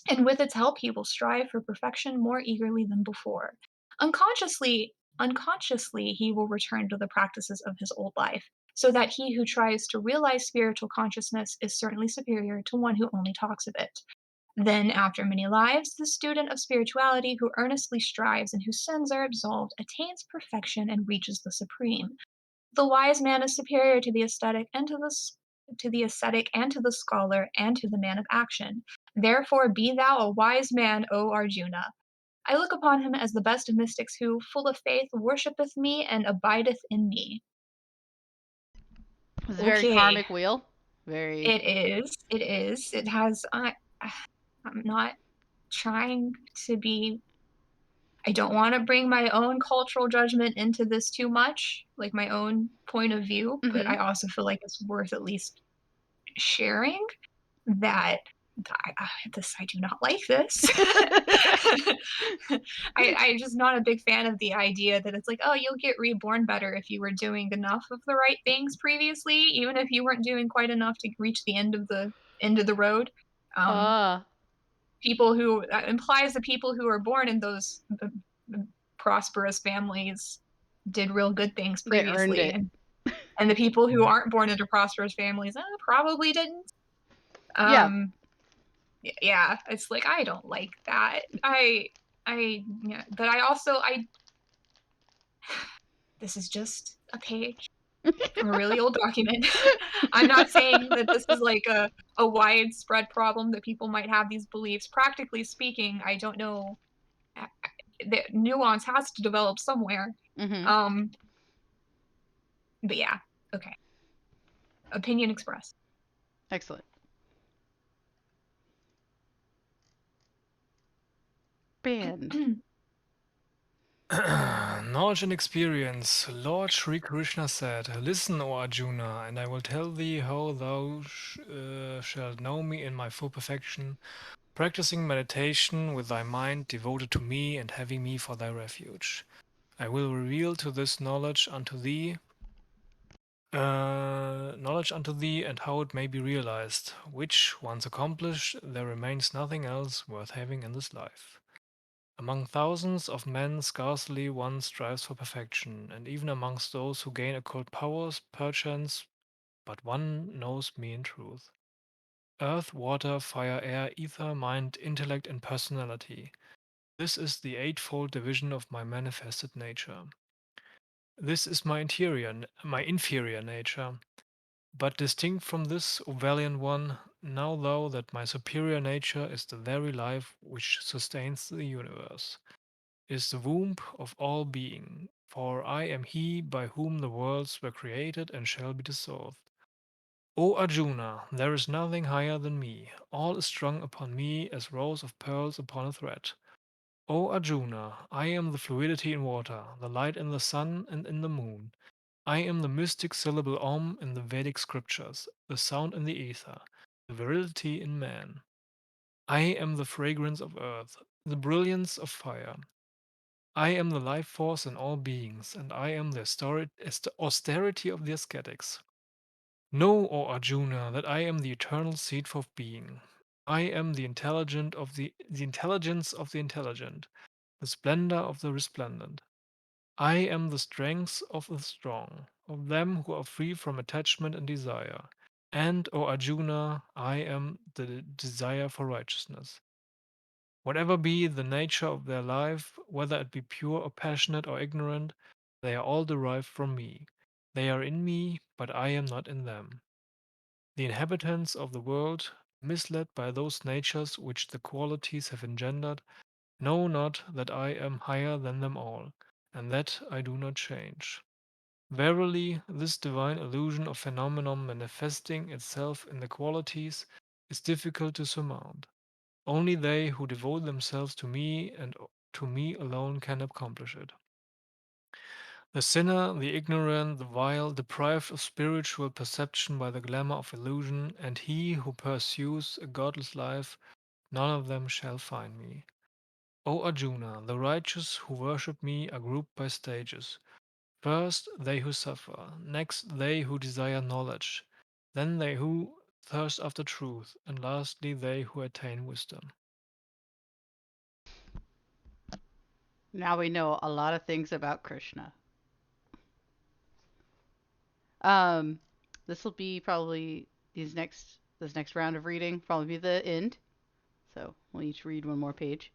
and with its help he will strive for perfection more eagerly than before. Unconsciously he will return to the practices of his old life, so that he who tries to realize spiritual consciousness is certainly superior to one who only talks of it. Then, after many lives, the student of spirituality who earnestly strives and whose sins are absolved attains perfection and reaches the supreme. The wise man is superior to the ascetic and to the scholar and to the man of action. Therefore be thou a wise man, O Arjuna. I look upon him as the best of mystics who, full of faith, worshippeth me and abideth in me. It's a very Okay, karmic wheel. Very. it is. It is. It has. I'm not trying to be. I don't want to bring my own cultural judgment into this too much, like my own point of view, but Mm-hmm. I also feel like it's worth at least sharing that I do not like this. I'm just not a big fan of the idea that it's like, oh, you'll get reborn better if you were doing enough of the right things previously, even if you weren't doing quite enough to reach the end of the road. Um, Ah, People who that implies the people who are born in those prosperous families did real good things they earned previously, it. and the people who aren't born into prosperous families probably didn't. Yeah. Um, yeah, it's like I don't like that. Yeah, but I also I this is just a page from a really old document. I'm not saying that this is like a widespread problem that people might have these beliefs. Practically speaking, I don't know. The nuance has to develop somewhere. Mm-hmm. Um, but yeah, okay. Opinion expressed. Excellent. Band. Knowledge and experience. Lord Sri Krishna said, Listen, O Arjuna, and I will tell thee how thou shalt know me in my full perfection, practicing meditation with thy mind devoted to me and having me for thy refuge. I will reveal to this knowledge unto thee, and how it may be realized, which, once accomplished, there remains nothing else worth having in this life. Among thousands of men, scarcely one strives for perfection, and even amongst those who gain occult powers, perchance but one knows me in truth. Earth, water, fire, air, ether, mind, intellect, and personality. This is the eightfold division of my manifested nature. This is my inferior nature. But distinct from this, O valiant one, know thou that my superior nature is the very life which sustains the universe, is the womb of all being, for I am he by whom the worlds were created and shall be dissolved. O Arjuna, there is nothing higher than me. All is strung upon me as rows of pearls upon a thread. O Arjuna, I am the fluidity in water, the light in the sun and in the moon. I am the mystic syllable Om in the Vedic scriptures, the sound in the ether, the virility in man. I am the fragrance of earth, the brilliance of fire. I am the life force in all beings, and I am the austerity of the ascetics. Know, O Arjuna, that I am the eternal seed of being. I am the intelligence of the intelligent, the splendor of the resplendent. I am the strength of the strong, of them who are free from attachment and desire. And, O Arjuna, I am the desire for righteousness. Whatever be the nature of their life, whether it be pure or passionate or ignorant, they are all derived from me. They are in me, but I am not in them. The inhabitants of the world, misled by those natures which the qualities have engendered, know not that I am higher than them all, and that I do not change. Verily, this divine illusion of phenomenon manifesting itself in the qualities is difficult to surmount. Only they who devote themselves to me and to me alone can accomplish it. The sinner, the ignorant, the vile, deprived of spiritual perception by the glamour of illusion, and he who pursues a godless life, none of them shall find me. O Arjuna, the righteous who worship me are grouped by stages. First, they who suffer, next, they who desire knowledge, then they who thirst after truth, and lastly, they who attain wisdom. Now we know a lot of things about Krishna. Um, this will be probably this next round of reading probably be the end. So we'll each read one more page,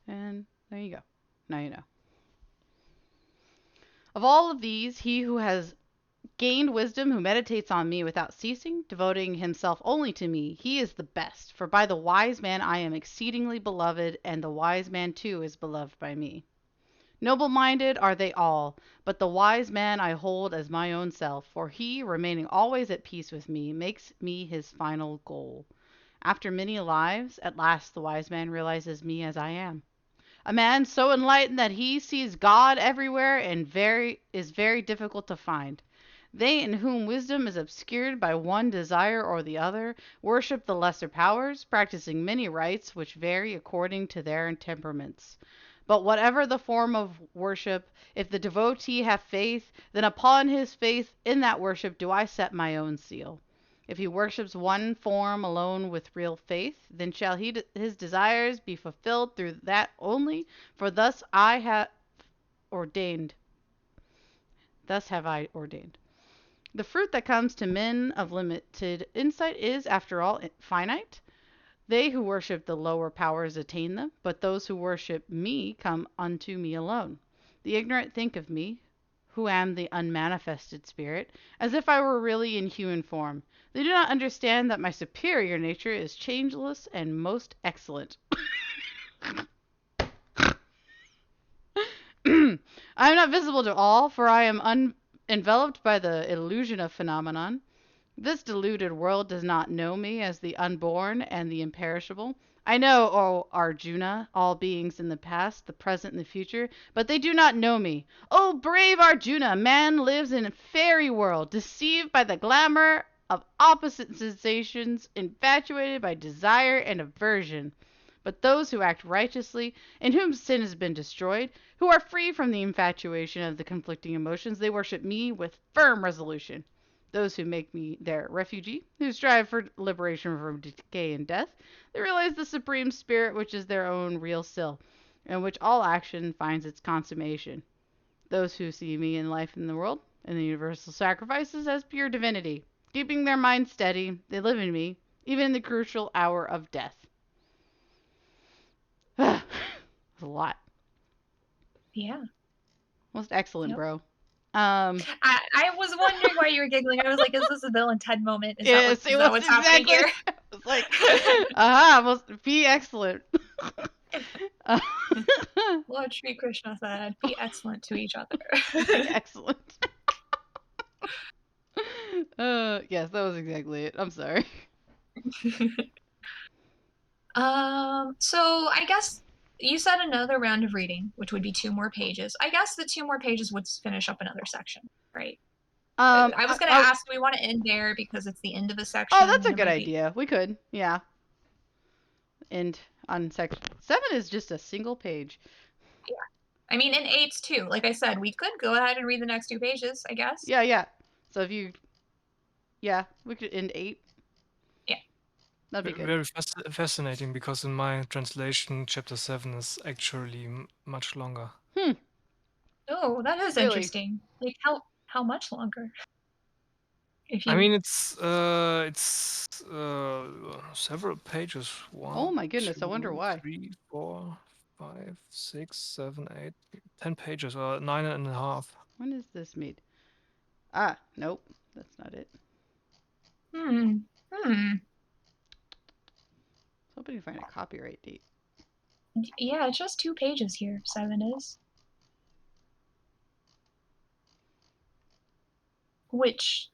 and there you go. Now you know. Of all of these, he who has gained wisdom, who meditates on me without ceasing, devoting himself only to me, he is the best. For by the wise man I am exceedingly beloved, and the wise man too is beloved by me. Noble-minded are they all, but the wise man I hold as my own self, for he, remaining always at peace with me, makes me his final goal. After many lives, at last the wise man realizes me as I am. A man so enlightened that he sees God everywhere and is very difficult to find. They in whom wisdom is obscured by one desire or the other worship the lesser powers, practicing many rites which vary according to their temperaments. But whatever the form of worship, if the devotee have faith, then upon his faith in that worship do I set my own seal. If he worships one form alone with real faith, then shall his desires be fulfilled through that only, for ordained. Thus have I ordained. The fruit that comes to men of limited insight is, after all, finite. They who worship the lower powers attain them, but those who worship me come unto me alone. The ignorant think of me, who am the unmanifested spirit, as if I were really in human form. They do not understand that my superior nature is changeless and most excellent. I am not visible to all, for I am enveloped by the illusion of phenomenon. This deluded world does not know me as the unborn and the imperishable. I know, O Arjuna, all beings in the past, the present, and the future, but they do not know me. O brave Arjuna, man lives in a fairy world, deceived by the glamour of opposite sensations, infatuated by desire and aversion. But those who act righteously, in whom sin has been destroyed, who are free from the infatuation of the conflicting emotions, they worship me with firm resolution. Those who make me their refugee, who strive for liberation from decay and death, they realize the supreme spirit which is their own real self, in which all action finds its consummation. Those who see me in life in the world, and the universal sacrifices as pure divinity, keeping their minds steady, they live in me, even in the crucial hour of death. That's a lot. Yeah. Most excellent, Yep. bro. I was wondering why you were giggling. I was like, is this a Bill and Ted moment? Is Yes, that what's happening here? It's like, must be excellent. Lord Sri Krishna said, be excellent to each other. Be excellent. Yes, that was exactly it. I'm sorry. So I guess You said another round of reading, which would be 2 more pages. I guess the 2 more pages would finish up another section, right? I was going to ask, do we want to end there because it's the end of a section? Oh, that's a and it good might be... idea. We could, yeah. And on section 7 is just a single page. Yeah. I mean, in 8s too. Like I said, we could go ahead and read the next 2 pages, I guess. Yeah, yeah. So if you, yeah, we could end 8. Yeah. That'd be good. Very fascinating, because in my translation, chapter 7 is actually much longer. Hmm. Oh, that is Really? interesting. Like how much longer? If I you mean, it's several pages. Oh 1, my goodness, I wonder 2, why. 3, 4, 5, 6, 7, 8, 10 pages, or 9.5. When is this made? Ah, nope. That's not it. hmm. Hoping to find a copyright date. Yeah, it's just 2 pages here. 7 is. Which,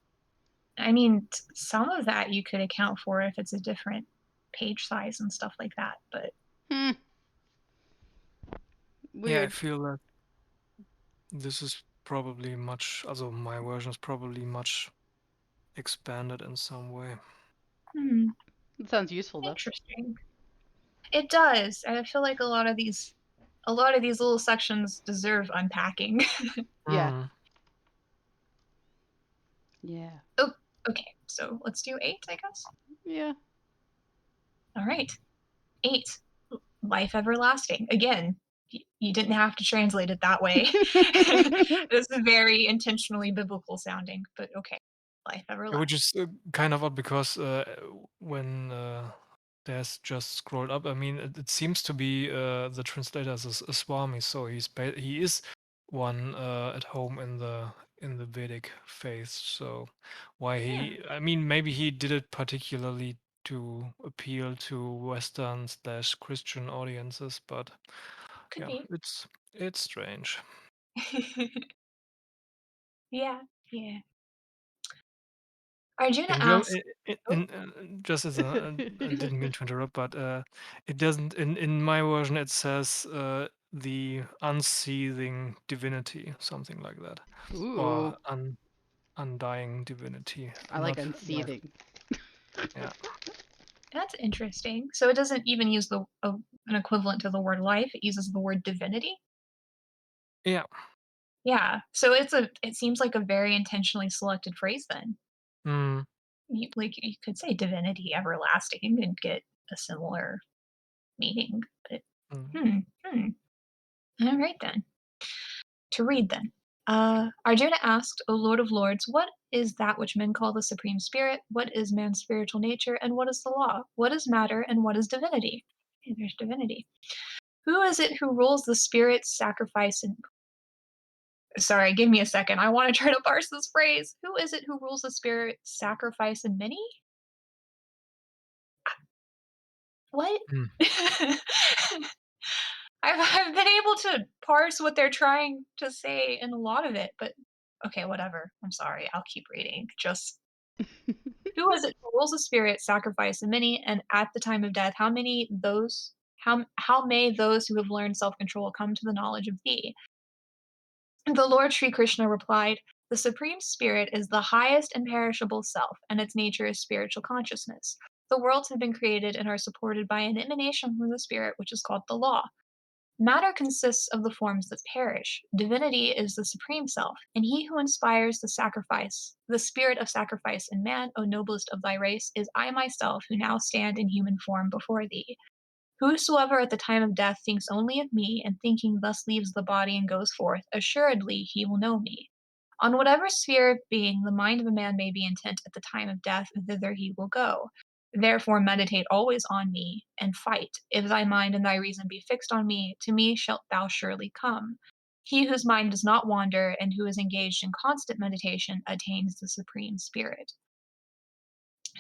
I mean, some of that you could account for if it's a different page size and stuff like that, but Hmm. Yeah, I Weird. feel that this is probably much, also my version is probably much expanded in some way. It sounds useful though. interesting. It does. I feel like a lot of these little sections deserve unpacking. Yeah. Mm. Yeah. Oh, okay. So let's do 8, I guess. Yeah. All right. 8. Life everlasting. Again, you didn't have to translate it that way. This is very intentionally biblical sounding, but okay. Life everlasting. Which is kind of odd, because when there's just scrolled up, I mean, it seems to be the translator is a Swami, so he is one at home in the Vedic faith. So why I mean, maybe he did it particularly to appeal to Western/Christian audiences, but Could yeah, be. it's strange. Yeah, yeah. Arjuna In asks, German, oh, just as I didn't mean to interrupt, but it doesn't. In my version, it says the unseething divinity, something like that, Ooh. or undying divinity. I like Not life. unseating. Yeah. that's interesting. So it doesn't even use an equivalent to the word life. It uses the word divinity. Yeah. Yeah. So it seems like a very intentionally selected phrase then. Mm, You could say divinity everlasting and get a similar meaning, but mm. hmm, hmm. All right then. To read then. Arjuna asked, O Lord of Lords, what is that which men call the Supreme Spirit? What is man's spiritual nature? And what is the law? What is matter? And what is divinity? Okay, there's divinity. Who is it who rules the spirit, sacrifice, and. Sorry, give me a second. I want to try to parse this phrase. Who is it who rules the spirit, sacrifice, and many? What? Mm. I've been able to parse what they're trying to say in a lot of it, but okay, whatever. I'm sorry. I'll keep reading. Just who is it who rules the spirit, sacrifice, and many, and at the time of death, how may those who have learned self-control come to the knowledge of thee? The Lord Sri Krishna replied, the Supreme Spirit is the highest imperishable self, and its nature is spiritual consciousness. The worlds have been created and are supported by an emanation from the Spirit, which is called the law. Matter consists of the forms that perish. Divinity is the supreme self, and he who inspires the spirit of sacrifice in man, O noblest of thy race, is I myself who now stand in human form before thee. Whosoever at the time of death thinks only of me, and thinking thus leaves the body and goes forth, assuredly he will know me. On whatever sphere of being the mind of a man may be intent at the time of death, thither he will go. Therefore meditate always on me, and fight. If thy mind and thy reason be fixed on me, to me shalt thou surely come. He whose mind does not wander, and who is engaged in constant meditation, attains the supreme spirit.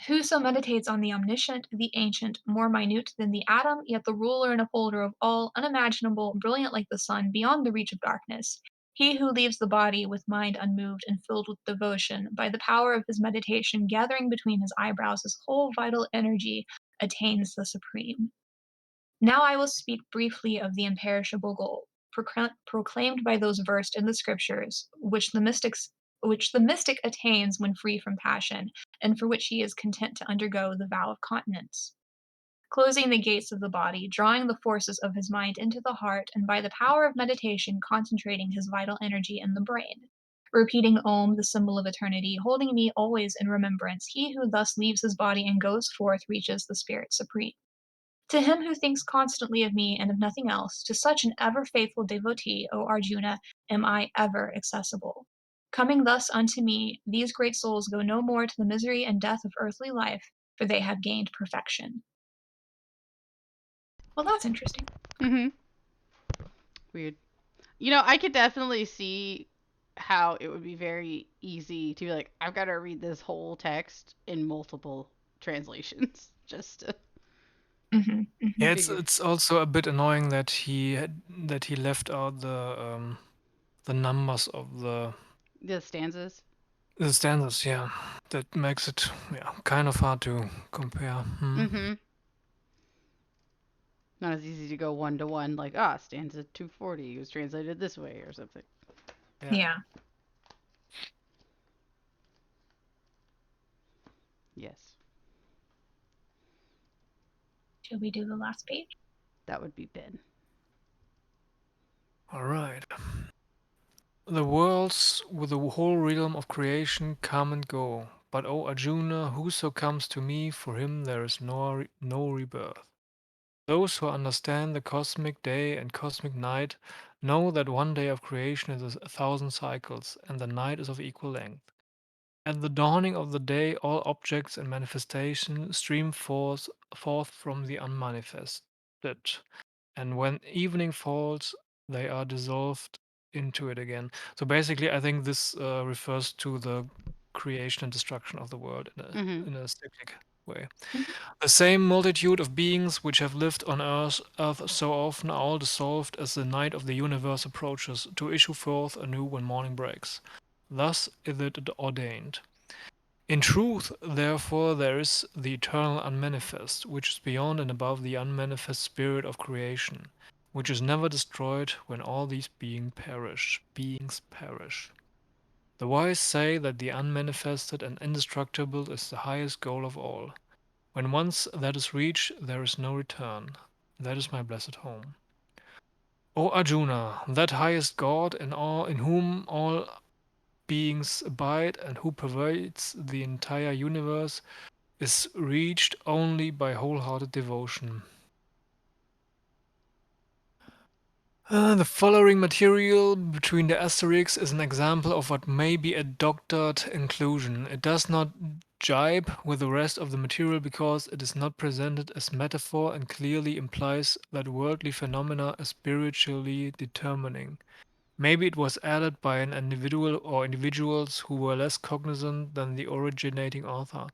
Whoso meditates on the omniscient, the ancient, more minute than the atom, yet the ruler and upholder of all, unimaginable, brilliant like the sun, beyond the reach of darkness, he who leaves the body with mind unmoved and filled with devotion, by the power of his meditation gathering between his eyebrows his whole vital energy, attains the supreme. Now I will speak briefly of the imperishable goal, proclaimed by those versed in the scriptures, which the mystic attains when free from passion, and for which he is content to undergo the vow of continence. Closing the gates of the body, drawing the forces of his mind into the heart, and by the power of meditation concentrating his vital energy in the brain. Repeating Om, the symbol of eternity, holding me always in remembrance, he who thus leaves his body and goes forth reaches the Spirit Supreme. To him who thinks constantly of me and of nothing else, to such an ever faithful devotee, O Arjuna, am I ever accessible. Coming thus unto me, these great souls go no more to the misery and death of earthly life, for they have gained perfection. Well, that's interesting. Mhm. Weird. I could definitely see how it would be very easy to be like, I've got to read this whole text in multiple translations just to Yeah, figure it's also a bit annoying that that he left out the numbers of the stanzas. the stanzas. Yeah, that makes it kind of hard to compare. Mhm. Not as easy to go one to one, like, stanza 240 was translated this way or something. Yeah. Yeah. Yes, Should we do the last page? that would be Ben. All right. The worlds with the whole realm of creation come and go, but O Arjuna, whoso comes to me, for him there is no rebirth. Those who understand the cosmic day and cosmic night know that one day of creation is 1,000 cycles, and the night is of equal length. At the dawning of the day, all objects and manifestation stream forth from the unmanifested, and when evening falls, they are dissolved into it again. So basically, I think this refers to the creation and destruction of the world Mhm. in a cyclic way. Mhm. The same multitude of beings which have lived on earth so often are all dissolved as the night of the universe approaches, to issue forth anew when morning breaks. Thus is it ordained. In truth, therefore, there is the eternal unmanifest, which is beyond and above the unmanifest spirit of creation, which is never destroyed when all these beings perish. The wise say that the unmanifested and indestructible is the highest goal of all. When once that is reached, there is no return. That is my blessed home. O Arjuna, that highest God in whom all beings abide and who pervades the entire universe is reached only by wholehearted devotion. The following material between the asterisks is an example of what may be a doctored inclusion. It does not jibe with the rest of the material because it is not presented as metaphor and clearly implies that worldly phenomena are spiritually determining. Maybe it was added by an individual or individuals who were less cognizant than the originating author,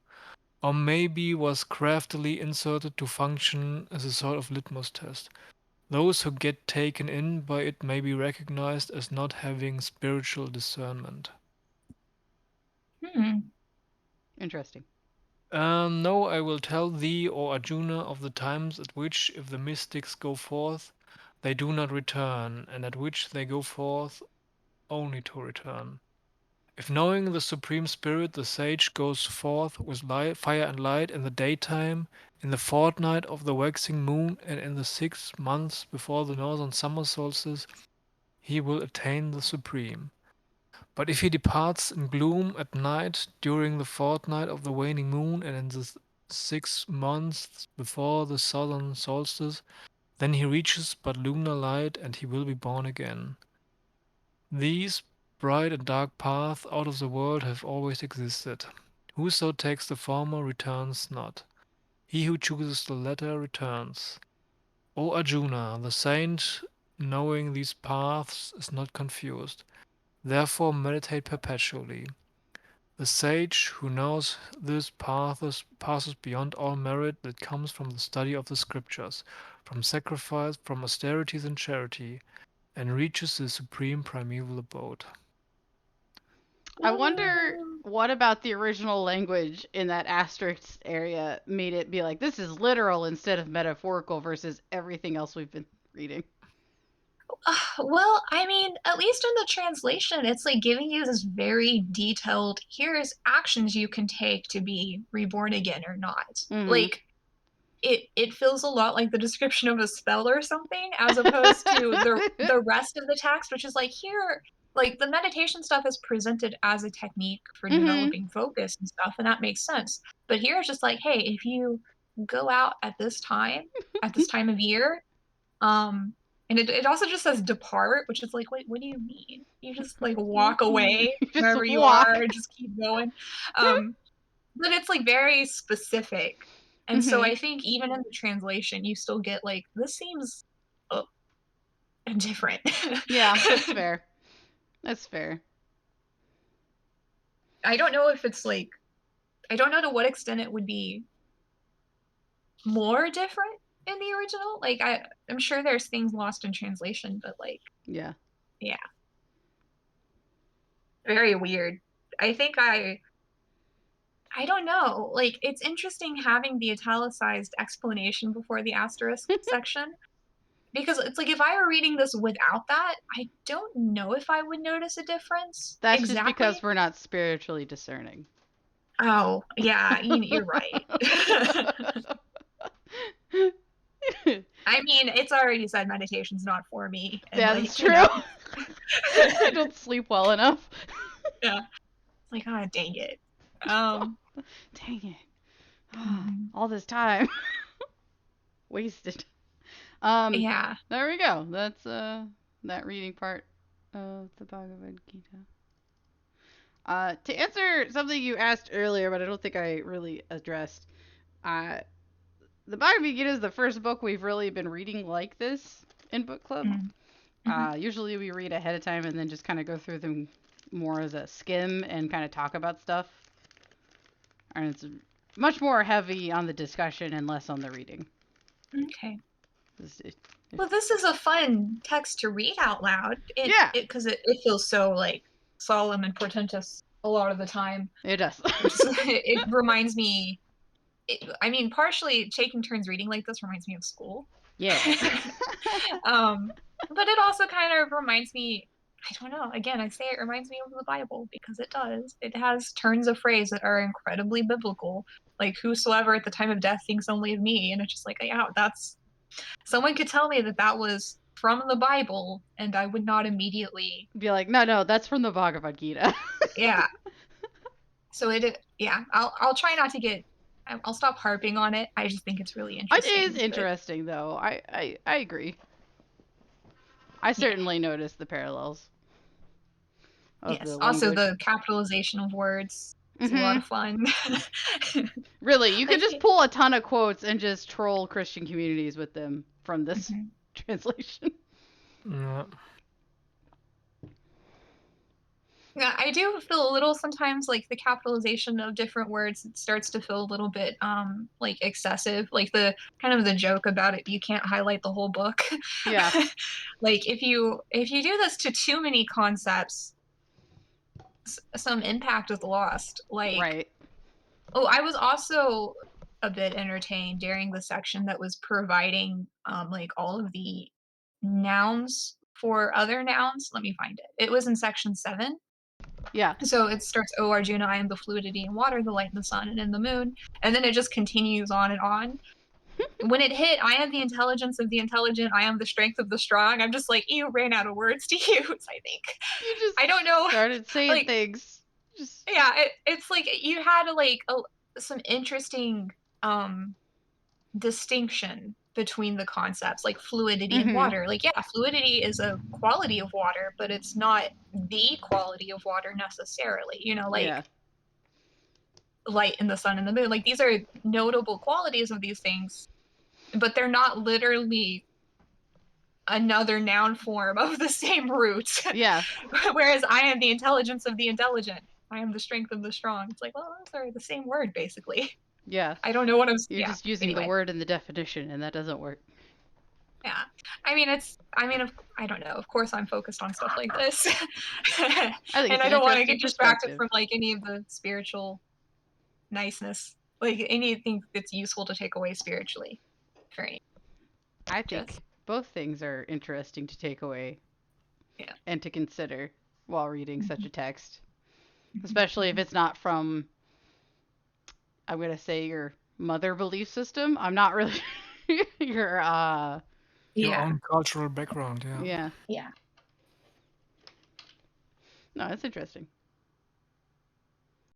or maybe was craftily inserted to function as a sort of litmus test. Those who get taken in by it may be recognized as not having spiritual discernment. Hmm. Interesting. No, I will tell thee, O Arjuna, of the times at which, if the mystics go forth, they do not return, and at which they go forth only to return. If knowing the Supreme Spirit, the sage goes forth with fire and light in the daytime, in the fortnight of the waxing moon, and in the 6 months before the northern summer solstice, he will attain the Supreme. But if he departs in gloom at night during the fortnight of the waning moon and in the 6 months before the southern solstice, then he reaches but lunar light and he will be born again. These bright and dark paths out of the world have always existed. Whoso takes the former returns not. He who chooses the latter returns. O Arjuna, the saint, knowing these paths, is not confused. Therefore meditate perpetually. The sage who knows this passes beyond all merit that comes from the study of the scriptures, from sacrifice, from austerities and charity, and reaches the supreme primeval abode. I wonder what about the original language in that asterisk area made it be like, this is literal instead of metaphorical versus everything else we've been reading. Well, I mean, at least in the translation, it's like giving you this very detailed, here's actions you can take to be reborn again or not. Mhm. Like, it feels a lot like the description of a spell or something, as opposed to the rest of the text, which is like, here, like the meditation stuff is presented as a technique for Mhm. developing focus and stuff, and that makes sense. But here it's just like, hey, if you go out at this time of year, and it also just says depart, which is like, wait, what do you mean? You just like walk away Just wherever you walk. are, just keep going. But it's like very specific. And so Mhm. I think even in the translation, you still get like, this seems different. Yeah, that's fair. That's fair. I don't know if it's like, I don't know to what extent it would be more different in the original. Like, I'm sure there's things lost in translation, but like, Yeah. yeah, very weird. I think I don't know. Like, it's interesting having the italicized explanation before the asterisk section. Because it's like, if I were reading this without that, I don't know if I would notice a difference. That's just Exactly. because we're not spiritually discerning. Oh, yeah, you're right. I mean, it's already said meditation's not for me. And Yeah, like, that's true. I don't sleep well enough. Yeah. It's like, oh, dang it. Dang it. All this time. Wasted. Yeah. There we go. That's that reading part of the Bhagavad Gita. To answer something you asked earlier, but I don't think I really addressed, the Bhagavad Gita is the first book we've really been reading like this in book club. Usually we read ahead of time and then just kind of go through them more as a skim and kind of talk about stuff. And it's much more heavy on the discussion and less on the reading. Okay. Well, this is a fun text to read out loud. Yeah. Because it feels so like solemn and portentous a lot of the time. It does. It reminds me. I mean, partially taking turns reading like this reminds me of school. Yeah. But it also kind of reminds me. I don't know. Again, I say it reminds me of the Bible because it does. It has turns of phrase that are incredibly biblical. Like, whosoever at the time of death thinks only of me. And it's just like, yeah, that's. Someone could tell me that was from the Bible, and I would not immediately be like, no, that's from the Bhagavad Gita. Yeah. So I'll try not to get. I'll stop harping on it. I just think it's really interesting. It is interesting, though. I agree. I certainly noticed the parallels. Yes. Also, the capitalization of words. It's a lot of fun. Really, you could just pull a ton of quotes and just troll Christian communities with them from this translation. Yeah. Yeah, I do feel a little sometimes like the capitalization of different words starts to feel a little bit like excessive. Like the kind of the joke about it, you can't highlight the whole book. Yeah. Like if you do this to too many concepts, some impact is lost. Like right. Oh, I was also a bit entertained during the section that was providing like all of the nouns for other nouns. Let me find it. It was in section 7. Yeah. So it starts, "O Arjuna, I am the fluidity in water, the light in the sun, and in the moon." And then it just continues on and on. When it hit, "I am the intelligence of the intelligent, I am the strength of the strong," I'm just like, you ran out of words to use, I think. You just I don't know. started saying like, things. Yeah, it's like you had like some interesting distinction between the concepts, like fluidity and water. Like, yeah, fluidity is a quality of water, but it's not the quality of water necessarily. Like light in the sun and the moon. Like, these are notable qualities of these things, but they're not literally another noun form of the same root. Yeah. Whereas I am the intelligence of the intelligent, I am the strength of the strong. It's like, well, those are the same word, basically. Yeah. I don't know what I'm. You're just using the word in the definition, and that doesn't work. Yeah. I mean, I don't know. Of course, I'm focused on stuff like this. I think And it's I an don't want to interesting get distracted perspective. from like any of the spiritual niceness, like anything that's useful to take away spiritually. For any, I just think both things are interesting to take away yeah. and to consider while reading such a Mhm. text, especially if it's not from, I'm going to say, your mother belief system. I'm not really your Your Yeah. own cultural background, yeah. yeah. Yeah. No, it's interesting.